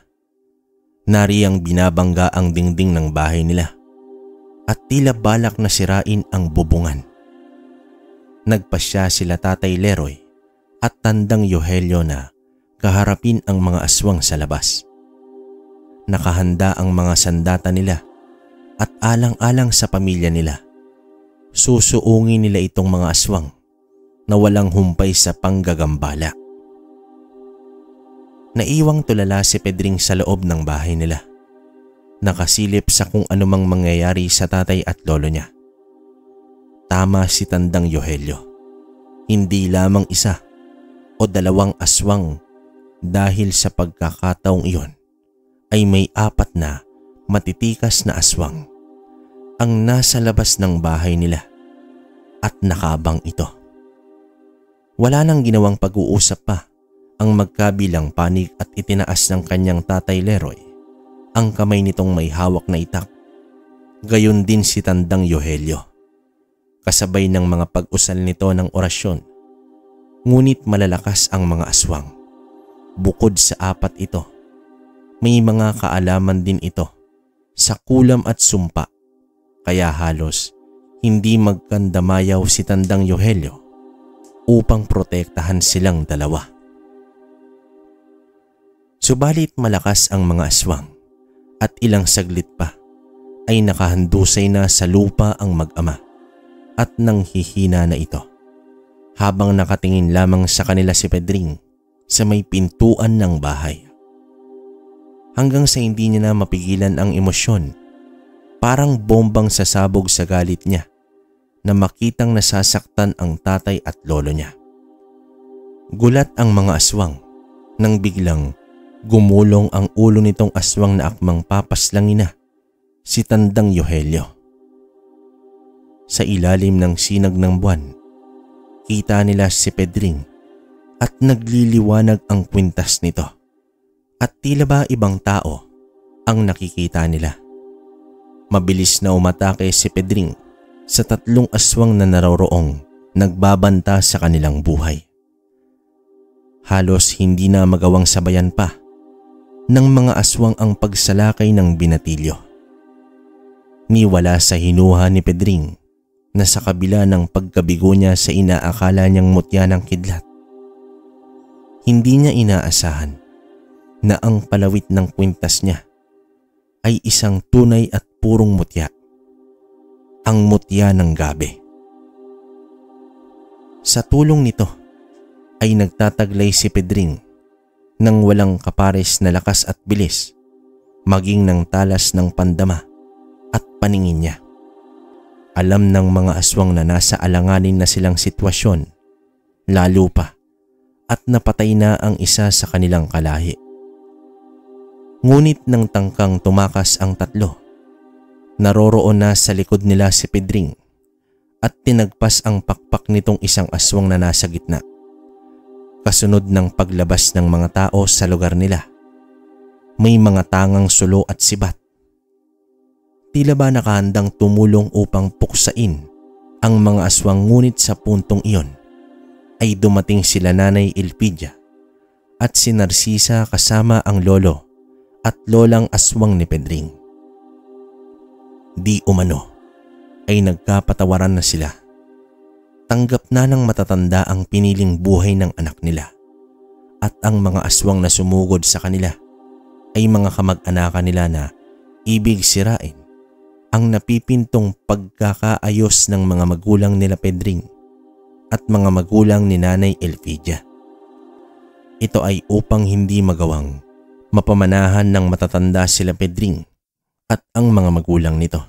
Speaker 1: Nariyang binabangga ang dingding ng bahay nila at tila balak na sirain ang bubungan. Nagpasya sila Tatay Leroy at Tandang Yohelyo na kaharapin ang mga aswang sa labas. Nakahanda ang mga sandata nila at alang-alang sa pamilya nila. Susuungin nila itong mga aswang na walang humpay sa panggagambala. Naiwang tulala si Pedring sa loob ng bahay nila. Nakasilip sa kung anumang mangyayari sa tatay at lolo niya. Tama si Tandang Yohelyo. Hindi lamang isa o dalawang aswang, dahil sa pagkakataong iyon ay may 4 na matitikas na aswang ang nasa labas ng bahay nila at nakabang ito. Wala nang ginawang pag-uusap pa ang magkabilang panig at itinaas ng kanyang Tatay Leroy ang kamay nitong may hawak na itak. Gayon din si Tandang Yohelyo. Kasabay ng mga pag-usal nito ng orasyon, ngunit malalakas ang mga aswang. Bukod sa 4 ito, may mga kaalaman din ito sa kulam at sumpa, kaya halos hindi magkandamayaw si Tandang Yohelyo upang protektahan silang dalawa. Subalit malakas ang mga aswang at ilang saglit pa ay nakahandusay na sa lupa ang mag-ama at nanghihina na ito habang nakatingin lamang sa kanila si Pedring sa may pintuan ng bahay. Hanggang sa hindi niya na mapigilan ang emosyon, parang bombang sasabog sa galit niya na makitang nasasaktan ang tatay at lolo niya. Gulat ang mga aswang nang biglang gumulong ang ulo nitong aswang na akmang papaslangin na si Tandang Yohelyo. Sa ilalim ng sinag ng buwan, kita nila si Pedring at nagliliwanag ang kwintas nito at tila ba ibang tao ang nakikita nila. Mabilis na umatake si Pedring sa 3 aswang na naroroong nagbabanta sa kanilang buhay. Halos hindi na magawang sabayan pa ng mga aswang ang pagsalakay ng binatilyo. Niwala sa hinuha ni Pedring na sa kabila ng pagkabigo niya sa inaakala niyang mutya ng kidlat, hindi niya inaasahan na ang palawit ng kwintas niya ay isang tunay at purong mutya, ang mutya ng gabi. Sa tulong nito ay nagtataglay si Pedring ng walang kapares na lakas at bilis, maging ng talas ng pandama at paningin niya. Alam ng mga aswang na nasa alanganin na silang sitwasyon, lalo pa at napatay na ang isa sa kanilang kalahi. Ngunit nang tangkang tumakas ang 3, naroroon na sa likod nila si Pedring at tinagpas ang pakpak nitong isang aswang na nasa gitna. Kasunod ng paglabas ng mga tao sa lugar nila, may mga tangang sulo at sibat. Tila ba nakahandang tumulong upang puksain ang mga aswang, ngunit sa puntong iyon ay dumating sila Nanay Elpidia at si Narcisa kasama ang lolo at lolang aswang ni Pedring. Di umano ay nagkapatawaran na sila. Tanggap na ng matatanda ang piniling buhay ng anak nila at ang mga aswang na sumugod sa kanila ay mga kamag-anakan nila na ibig sirain ang napipintong pagkakaayos ng mga magulang nila Pedring at mga magulang ni Nanay Elpidia. Ito ay upang hindi magawang mapamanahan ng matatanda sila Pedring at ang mga magulang nito.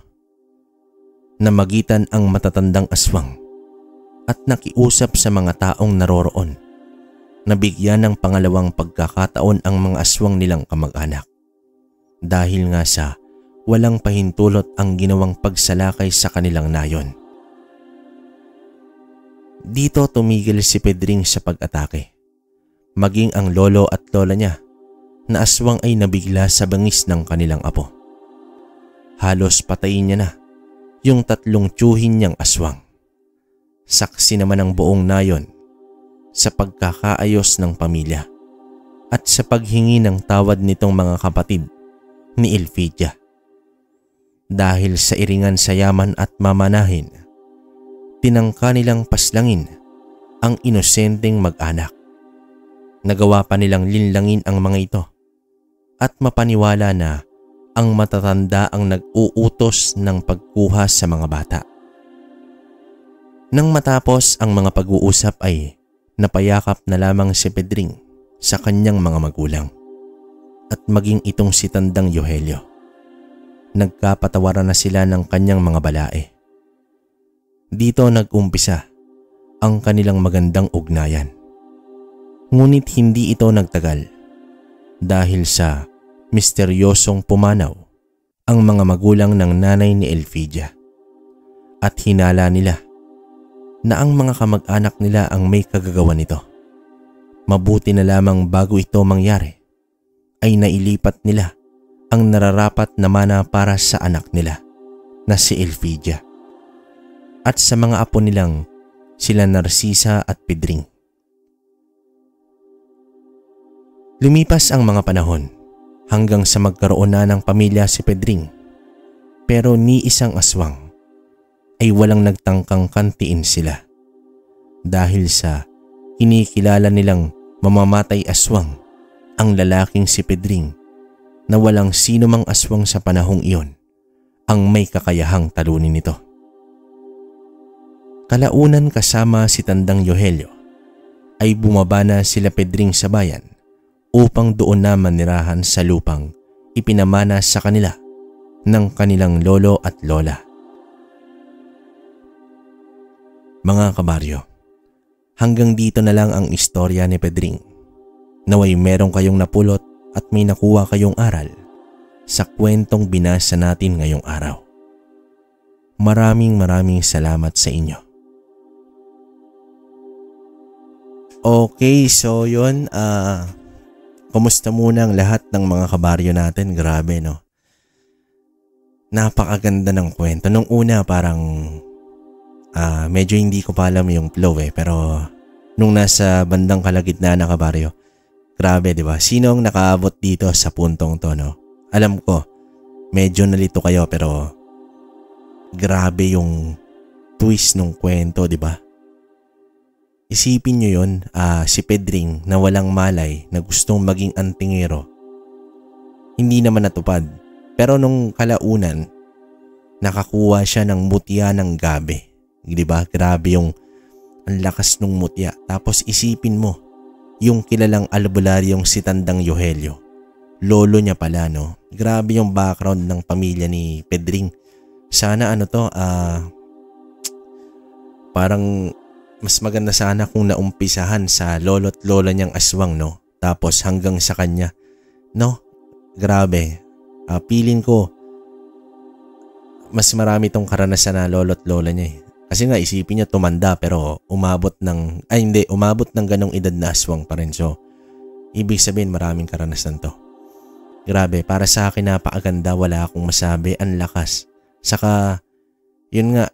Speaker 1: Namagitan ang matatandang aswang at nakiusap sa mga taong naroroon na bigyan ng pangalawang pagkakataon ang mga aswang nilang kamag-anak dahil nga sa walang pahintulot ang ginawang pagsalakay sa kanilang nayon. Dito tumigil si Pedring sa pag-atake. Maging ang lolo at lola niya na aswang ay nabigla sa bangis ng kanilang apo. Halos patayin niya na yung 3 tiyuhin niyang aswang. Saksi naman ang buong nayon sa pagkakaayos ng pamilya at sa paghingi ng tawad nitong mga kapatid ni Elpidia. Dahil sa iringan sa yaman at mamanahin, tinangka nilang paslangin ang inosenteng mag-anak. Nagawa pa nilang linlangin ang mga ito at mapaniwala na ang matatanda ang nag-uutos ng pagkuha sa mga bata. Nang matapos ang mga pag-uusap ay napayakap na lamang si Pedring sa kanyang mga magulang at maging itong si Tandang Yohelyo. Nagkapatawaran na sila ng kanyang mga balae. Dito nag-umpisa ang kanilang magandang ugnayan. Ngunit hindi ito nagtagal dahil sa misteryosong pumanaw ang mga magulang ng nanay ni Elpidia at hinala nila na ang mga kamag-anak nila ang may kagagawan nito. Mabuti na lamang bago ito mangyari ay nailipat nila ang nararapat na mana para sa anak nila na si Elpidia at sa mga apo nilang sila Narcisa at Pedring. Lumipas ang mga panahon hanggang sa magkaroon na ng pamilya si Pedring, pero ni isang aswang ay walang nagtangkang kantiin sila dahil sa kinikilala nilang mamamatay aswang ang lalaking si Pedring na walang sino mang aswang sa panahong iyon ang may kakayahang talunin nito. Kalaunan kasama si Tandang Yohelyo ay bumaba na sila Pedring sa bayan upang doon na manirahan sa lupang ipinamana sa kanila ng kanilang lolo at lola. Mga kabaryo, hanggang dito na lang ang istorya ni Pedring. Naway merong kayong napulot at may nakuha kayong aral sa kwentong binasa natin ngayong araw. Maraming salamat sa inyo. Okay, so yun, kumusta muna ang lahat ng mga kabaryo natin? Grabe, no? Napakaganda ng kwento. Nung una parang medyo hindi ko pa alam yung flow pero nung nasa bandang kalagitnaan na kabaryo, grabe, di ba? Sino ang nakaabot dito sa puntong to, no? Alam ko, medyo nalito kayo pero grabe yung twist ng kwento, di ba? Isipin nyo yun, si Pedring na walang malay na gustong maging antingero. Hindi naman natupad. Pero nung kalaunan, nakakuha siya ng mutya ng gabi. Diba? Grabe yung ang lakas ng mutya. Tapos isipin mo, yung kilalang albularyong si Tandang Yohelyo. Lolo niya pala, no? Grabe yung background ng pamilya ni Pedring. Sana parang mas maganda sana kung naumpisahan sa lolo't lola niyang aswang, no? Tapos hanggang sa kanya, no? Grabe. Feeling ko mas marami tong karanasan na lolo't lola niya eh. Kasi nga isipin niya tumanda pero umabot ng ganong edad na aswang pa rin. So, ibig sabihin maraming karanasan to. Grabe, para sa akin napakaganda, wala akong masabi, ang lakas. Saka, yun nga,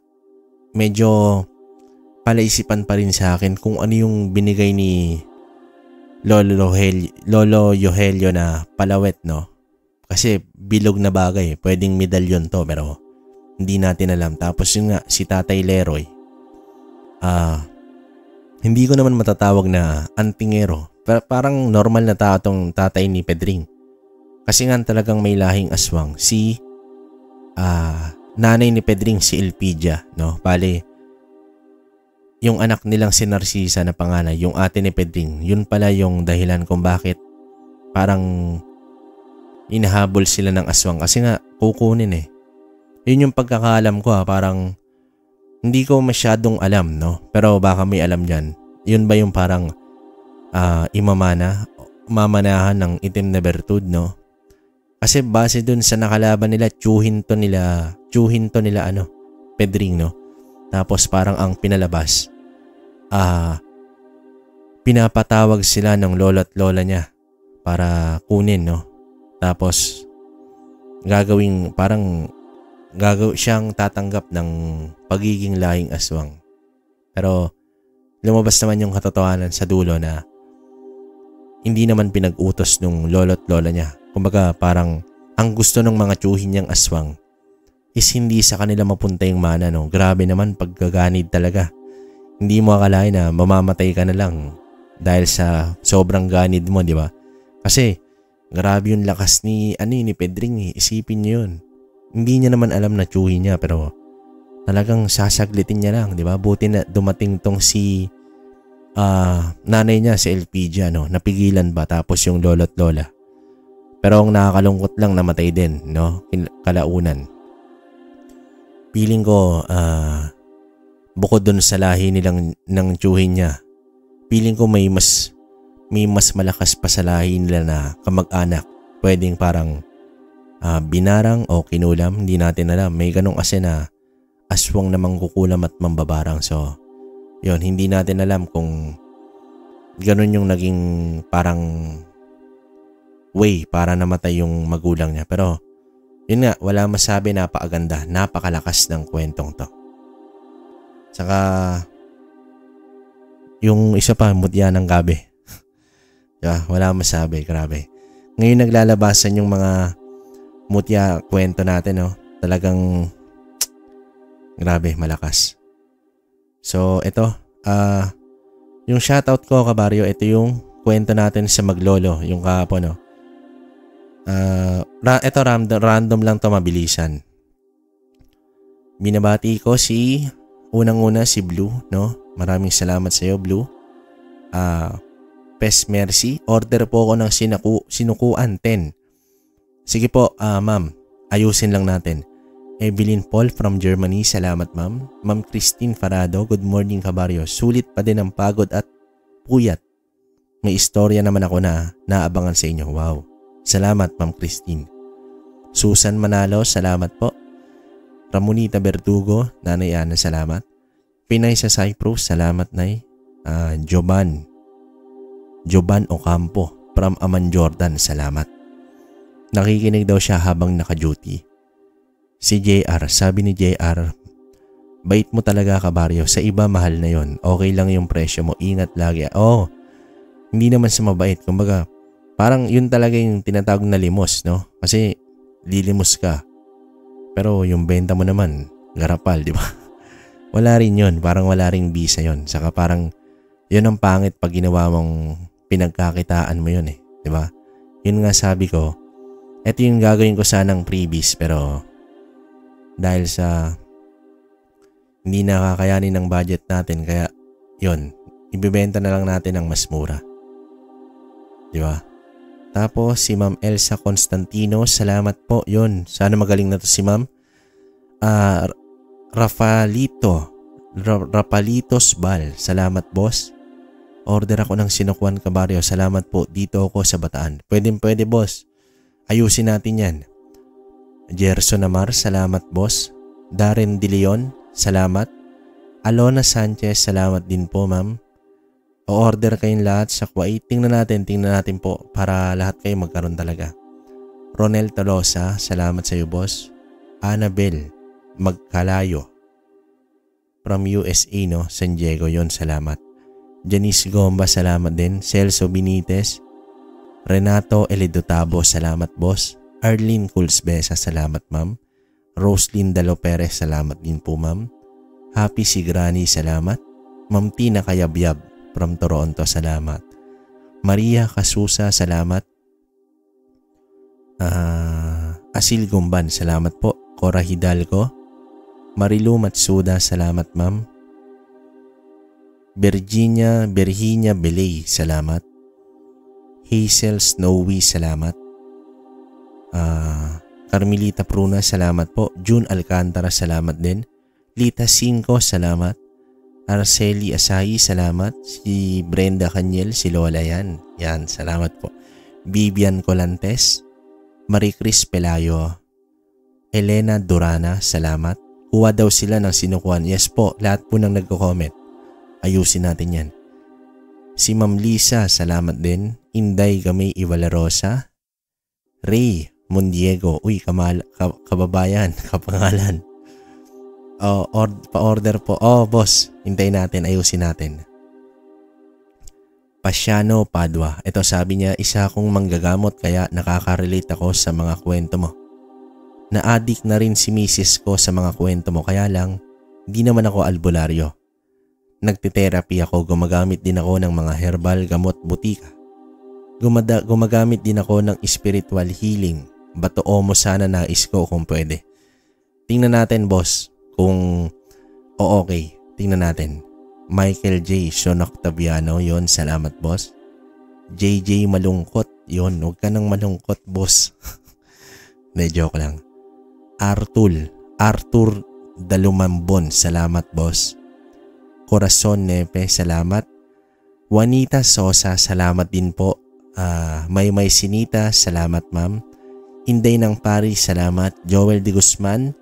Speaker 1: medyo palaisipan pa rin sa akin kung ano yung binigay ni Lolo Yohelyo na palawet, no? Kasi bilog na bagay, pwedeng medalyon to pero hindi natin alam. Tapos yun nga, si Tatay Leroy, hindi ko naman matatawag na antingero. Parang normal na tao tong tatay ni Pedring. Kasi nga talagang may lahing aswang. Si nanay ni Pedring, si Elpidia, no? Bale, yung anak nilang si Narcisa na panganay, yung ate ni Pedring, yun pala yung dahilan kung bakit parang inahabol sila ng aswang. Kasi nga, kukunin eh. Yun yung pagkakaalam ko parang hindi ko masyadong alam, no? Pero baka may alam dyan. Yun ba yung parang mamanahan ng itim na bertud, no? Kasi base dun sa nakalaban nila, tsuhin to nila Pedring, no? Tapos parang ang pinalabas, pinapatawag sila ng lolo at lola niya para kunin, no? Tapos siyang tatanggap ng pagiging lahing aswang. Pero lumabas naman yung katotohanan sa dulo na hindi naman pinag-utos nung lolo at lola niya. Kumbaga parang ang gusto ng mga tsuhin niyang aswang is hindi sa kanila mapunta yung mana, no? Grabe naman pagkaganid talaga. Hindi mo akalain na mamamatay ka na lang dahil sa sobrang ganid mo, di ba? Kasi grabe yung lakas ni Pedring, isipin niyo yun. Hindi niya naman alam na tsuhin niya pero talagang sasaglitin niya lang, di ba? Buti na dumating tong si nanay niya, si Elpidia, no? Napigilan ba tapos yung lolo at lola. Pero ang nakakalungkot lang, namatay din, no? Kalaunan. Feeling ko bukod dun sa lahi nilang ng tsuhin niya, feeling ko may mas malakas pa sa lahi nila na kamag-anak. Pwedeng parang binarang o kinulam, hindi natin alam. May ganong ase na aswang na mangkukulam at mambabarang. So, yun, hindi natin alam kung ganun yung naging parang way para namatay yung magulang niya. Pero, yun nga, wala masabi, napakaganda, napakalakas ng kwentong to. Saka, yung isa pa, mutya ng gabi. Diba? Wala masabi, grabe. Ngayon naglalabasan yung mga mutya kwento natin, no? Talagang Grabe, malakas. So, ito. Yung shoutout ko, kabaryo, ito yung kwento natin sa Maglolo, yung kahapon, no? Ito random lang to, mabilisan. Binabati ko unang-una si Blue, no? Maraming salamat sa iyo, Blue. Pes Mercy, order po ako ng sinukuan 10. Sige po, ma'am, ayusin lang natin. Evelyn Paul from Germany, salamat ma'am. Ma'am Christine Farado, good morning kabaryo. Sulit pa din ang pagod at puyat. May istorya naman ako na naabangan sa inyo. Wow. Salamat ma'am Christine. Susan Manalo, salamat po. Ramonita Bertugo, Nanay Ana, salamat. Pinay sa Cyprus, salamat Nay. Joban Ocampo from Aman Jordan, salamat. Nakikinig daw siya habang naka-duty. Si JR, sabi ni JR, bait mo talaga kabaryo, sa iba mahal na yon. Okay lang yung presyo mo, ingat lagi. Hindi naman sa mabait, kumbaga parang yun talaga yung tinatawag na limos, no? Kasi lilimos ka. Pero yung benta mo naman, garapal, di ba? Wala rin yun, parang wala ring bisa yun. Saka parang yun ang pangit pag ginawa mong pinagkakitaan mo yun di ba? Yun nga sabi ko, eto yung gagawin ko sanang freebies pero dahil sa hindi nakakayanin ng budget natin kaya yun, ibibenta na lang natin ng mas mura. Di ba? Tapos si Ma'am Elsa Constantino, salamat po yun. Sana magaling na to si Ma'am. Rapalitos Bal, salamat boss. Order ako ng sinukuan kabaryo, salamat po. Dito ako sa Bataan. Pwede boss. Ayusin natin yan. Gerson Amar, salamat boss. Darren De Leon, salamat. Alona Sanchez, salamat din po ma'am. O-order kayong lahat sa Kuwait. Tingnan natin po para lahat kayo magkaroon talaga. Ronel Tolosa, salamat sa iyo boss. Annabel Magkalayo from USA, no? San Diego, yon, salamat. Janice Gomba, salamat din. Celso Benitez, Renato Elidotabo, salamat boss. Arlene Culsbesa, salamat ma'am. Roslyn Dalo Perez, salamat din po ma'am. Happy Sigrani, salamat. Ma'am Tina Kayabyab from Toronto, salamat. Maria Casusa, salamat. Asil Gumban, salamat po. Cora Hidalgo, Marilu Matsuda, salamat ma'am. Virginia Belay, salamat. Hazel Snowy, salamat. Carmelita Pruna, salamat po. June Alcantara, salamat din. Lita 5, salamat. Arceli Asayi, salamat. Si Brenda Canyel, si Lola yan. Yan, salamat po. Vivian Colantes, Marie Chris Pelayo, Elena Durana, salamat. Kuha daw sila ng sinukuan. Yes po, lahat po nang nagko-comment. Ayusin natin yan. Si Ma'am Lisa, salamat din. Inday Gamay Ivalarosa. Ray Mundiego, uy, kababayan, kapangalan. Pa-order po. Boss, hintayin natin, ayusin natin. Pasiano Padua. Ito sabi niya, isa akong manggagamot kaya nakaka-relate ako sa mga kwento mo. Na-addict na rin si misis ko sa mga kwento mo kaya lang di naman ako albularyo. Nagte-therapy ako, gumagamit din ako ng mga herbal gamot butika. Gumagamit din ako ng spiritual healing. Batoo mo sana nais ko kung pwede. Tingnan natin boss kung okay. Tingnan natin. Michael J. Sean Octaviano, yon, salamat boss. JJ Malungkot, yon, huwag ka nang malungkot boss. De, joke lang. Arthur Dalumambon, salamat boss. Corazon Nepe, salamat. Juanita Sosa, salamat din po. Maymay Sinita, salamat ma'am. Inday ng Paris, salamat. Joel De Guzman,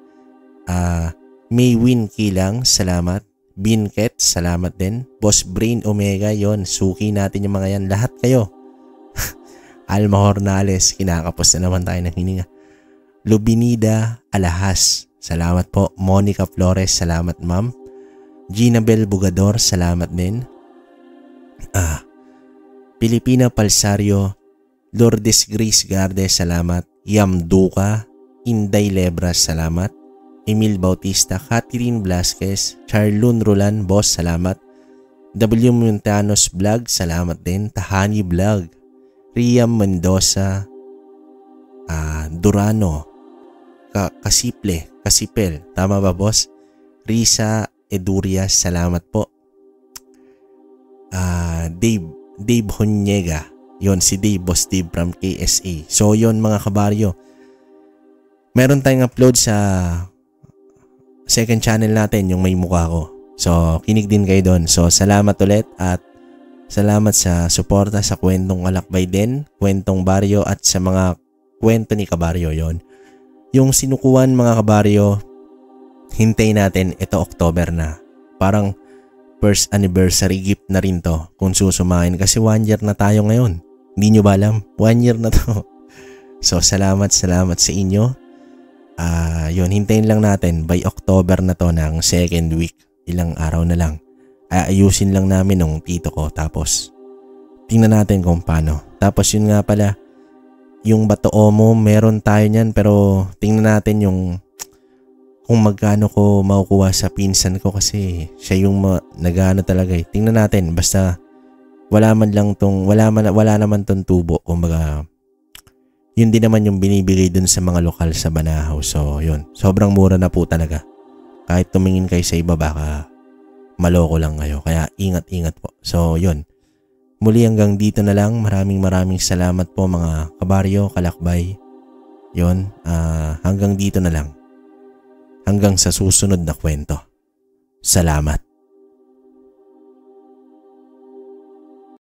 Speaker 1: Maywin Kilang, salamat. Binket, salamat din. Boss Brain Omega, yon, suki natin yung mga yan. Lahat kayo. Alma Hornales, kinakapos na naman tayo ng hininga. Lubinida Alahas, salamat po. Monica Flores, salamat ma'am. Gina Bel Bugador, salamat din. Pilipina Palsario, Lourdes Grace Garde, salamat. Yam Duca, Inday Lebras, salamat. Emil Bautista, Catherine Blasquez, Charlune Rolan, boss, salamat. W. Montanos Vlog, salamat din. Tahani Vlog, Riam Mendoza, Durano, Kasipel, tama ba boss? Risa Edurias, salamat po. Dave Honyega, yon si Dave, boss Dave from KSA. So yon mga kabaryo, meron tayong upload sa second channel natin, yung may mukha ko. So kinig din kayo doon. So salamat ulit at salamat sa suporta sa Kwentong Alakbay din, Kwentong Baryo at sa mga kwento ni Kabaryo. Yon yung sinukuan mga kabaryo, hintay natin, ito October na. Parang first anniversary gift na rin to kung susumain kasi 1 year na tayo ngayon. Hindi nyo ba alam? 1 year na to. So salamat sa inyo. Yun, hintayin lang natin by October na to ng second week. Ilang araw na lang. Ayusin lang namin ng tito ko tapos tingnan natin kung paano. Tapos yun nga pala, yung Bato Omo, meron tayo niyan pero tingnan natin yung kung magkano ko makukuha sa pinsan ko kasi siya yung nagano talaga eh. Tingnan natin, basta wala naman tong tubo, kumbaga yun din naman yung binibigay dun sa mga lokal sa Banahaw. So yun, sobrang mura na po talaga. Kahit tumingin kayo sa iba baka maloko lang kayo, kaya ingat po. So yun, muli hanggang dito na lang. Maraming salamat po mga kabaryo, kalakbay. Yun, hanggang dito na lang. Hanggang sa susunod na kwento. Salamat.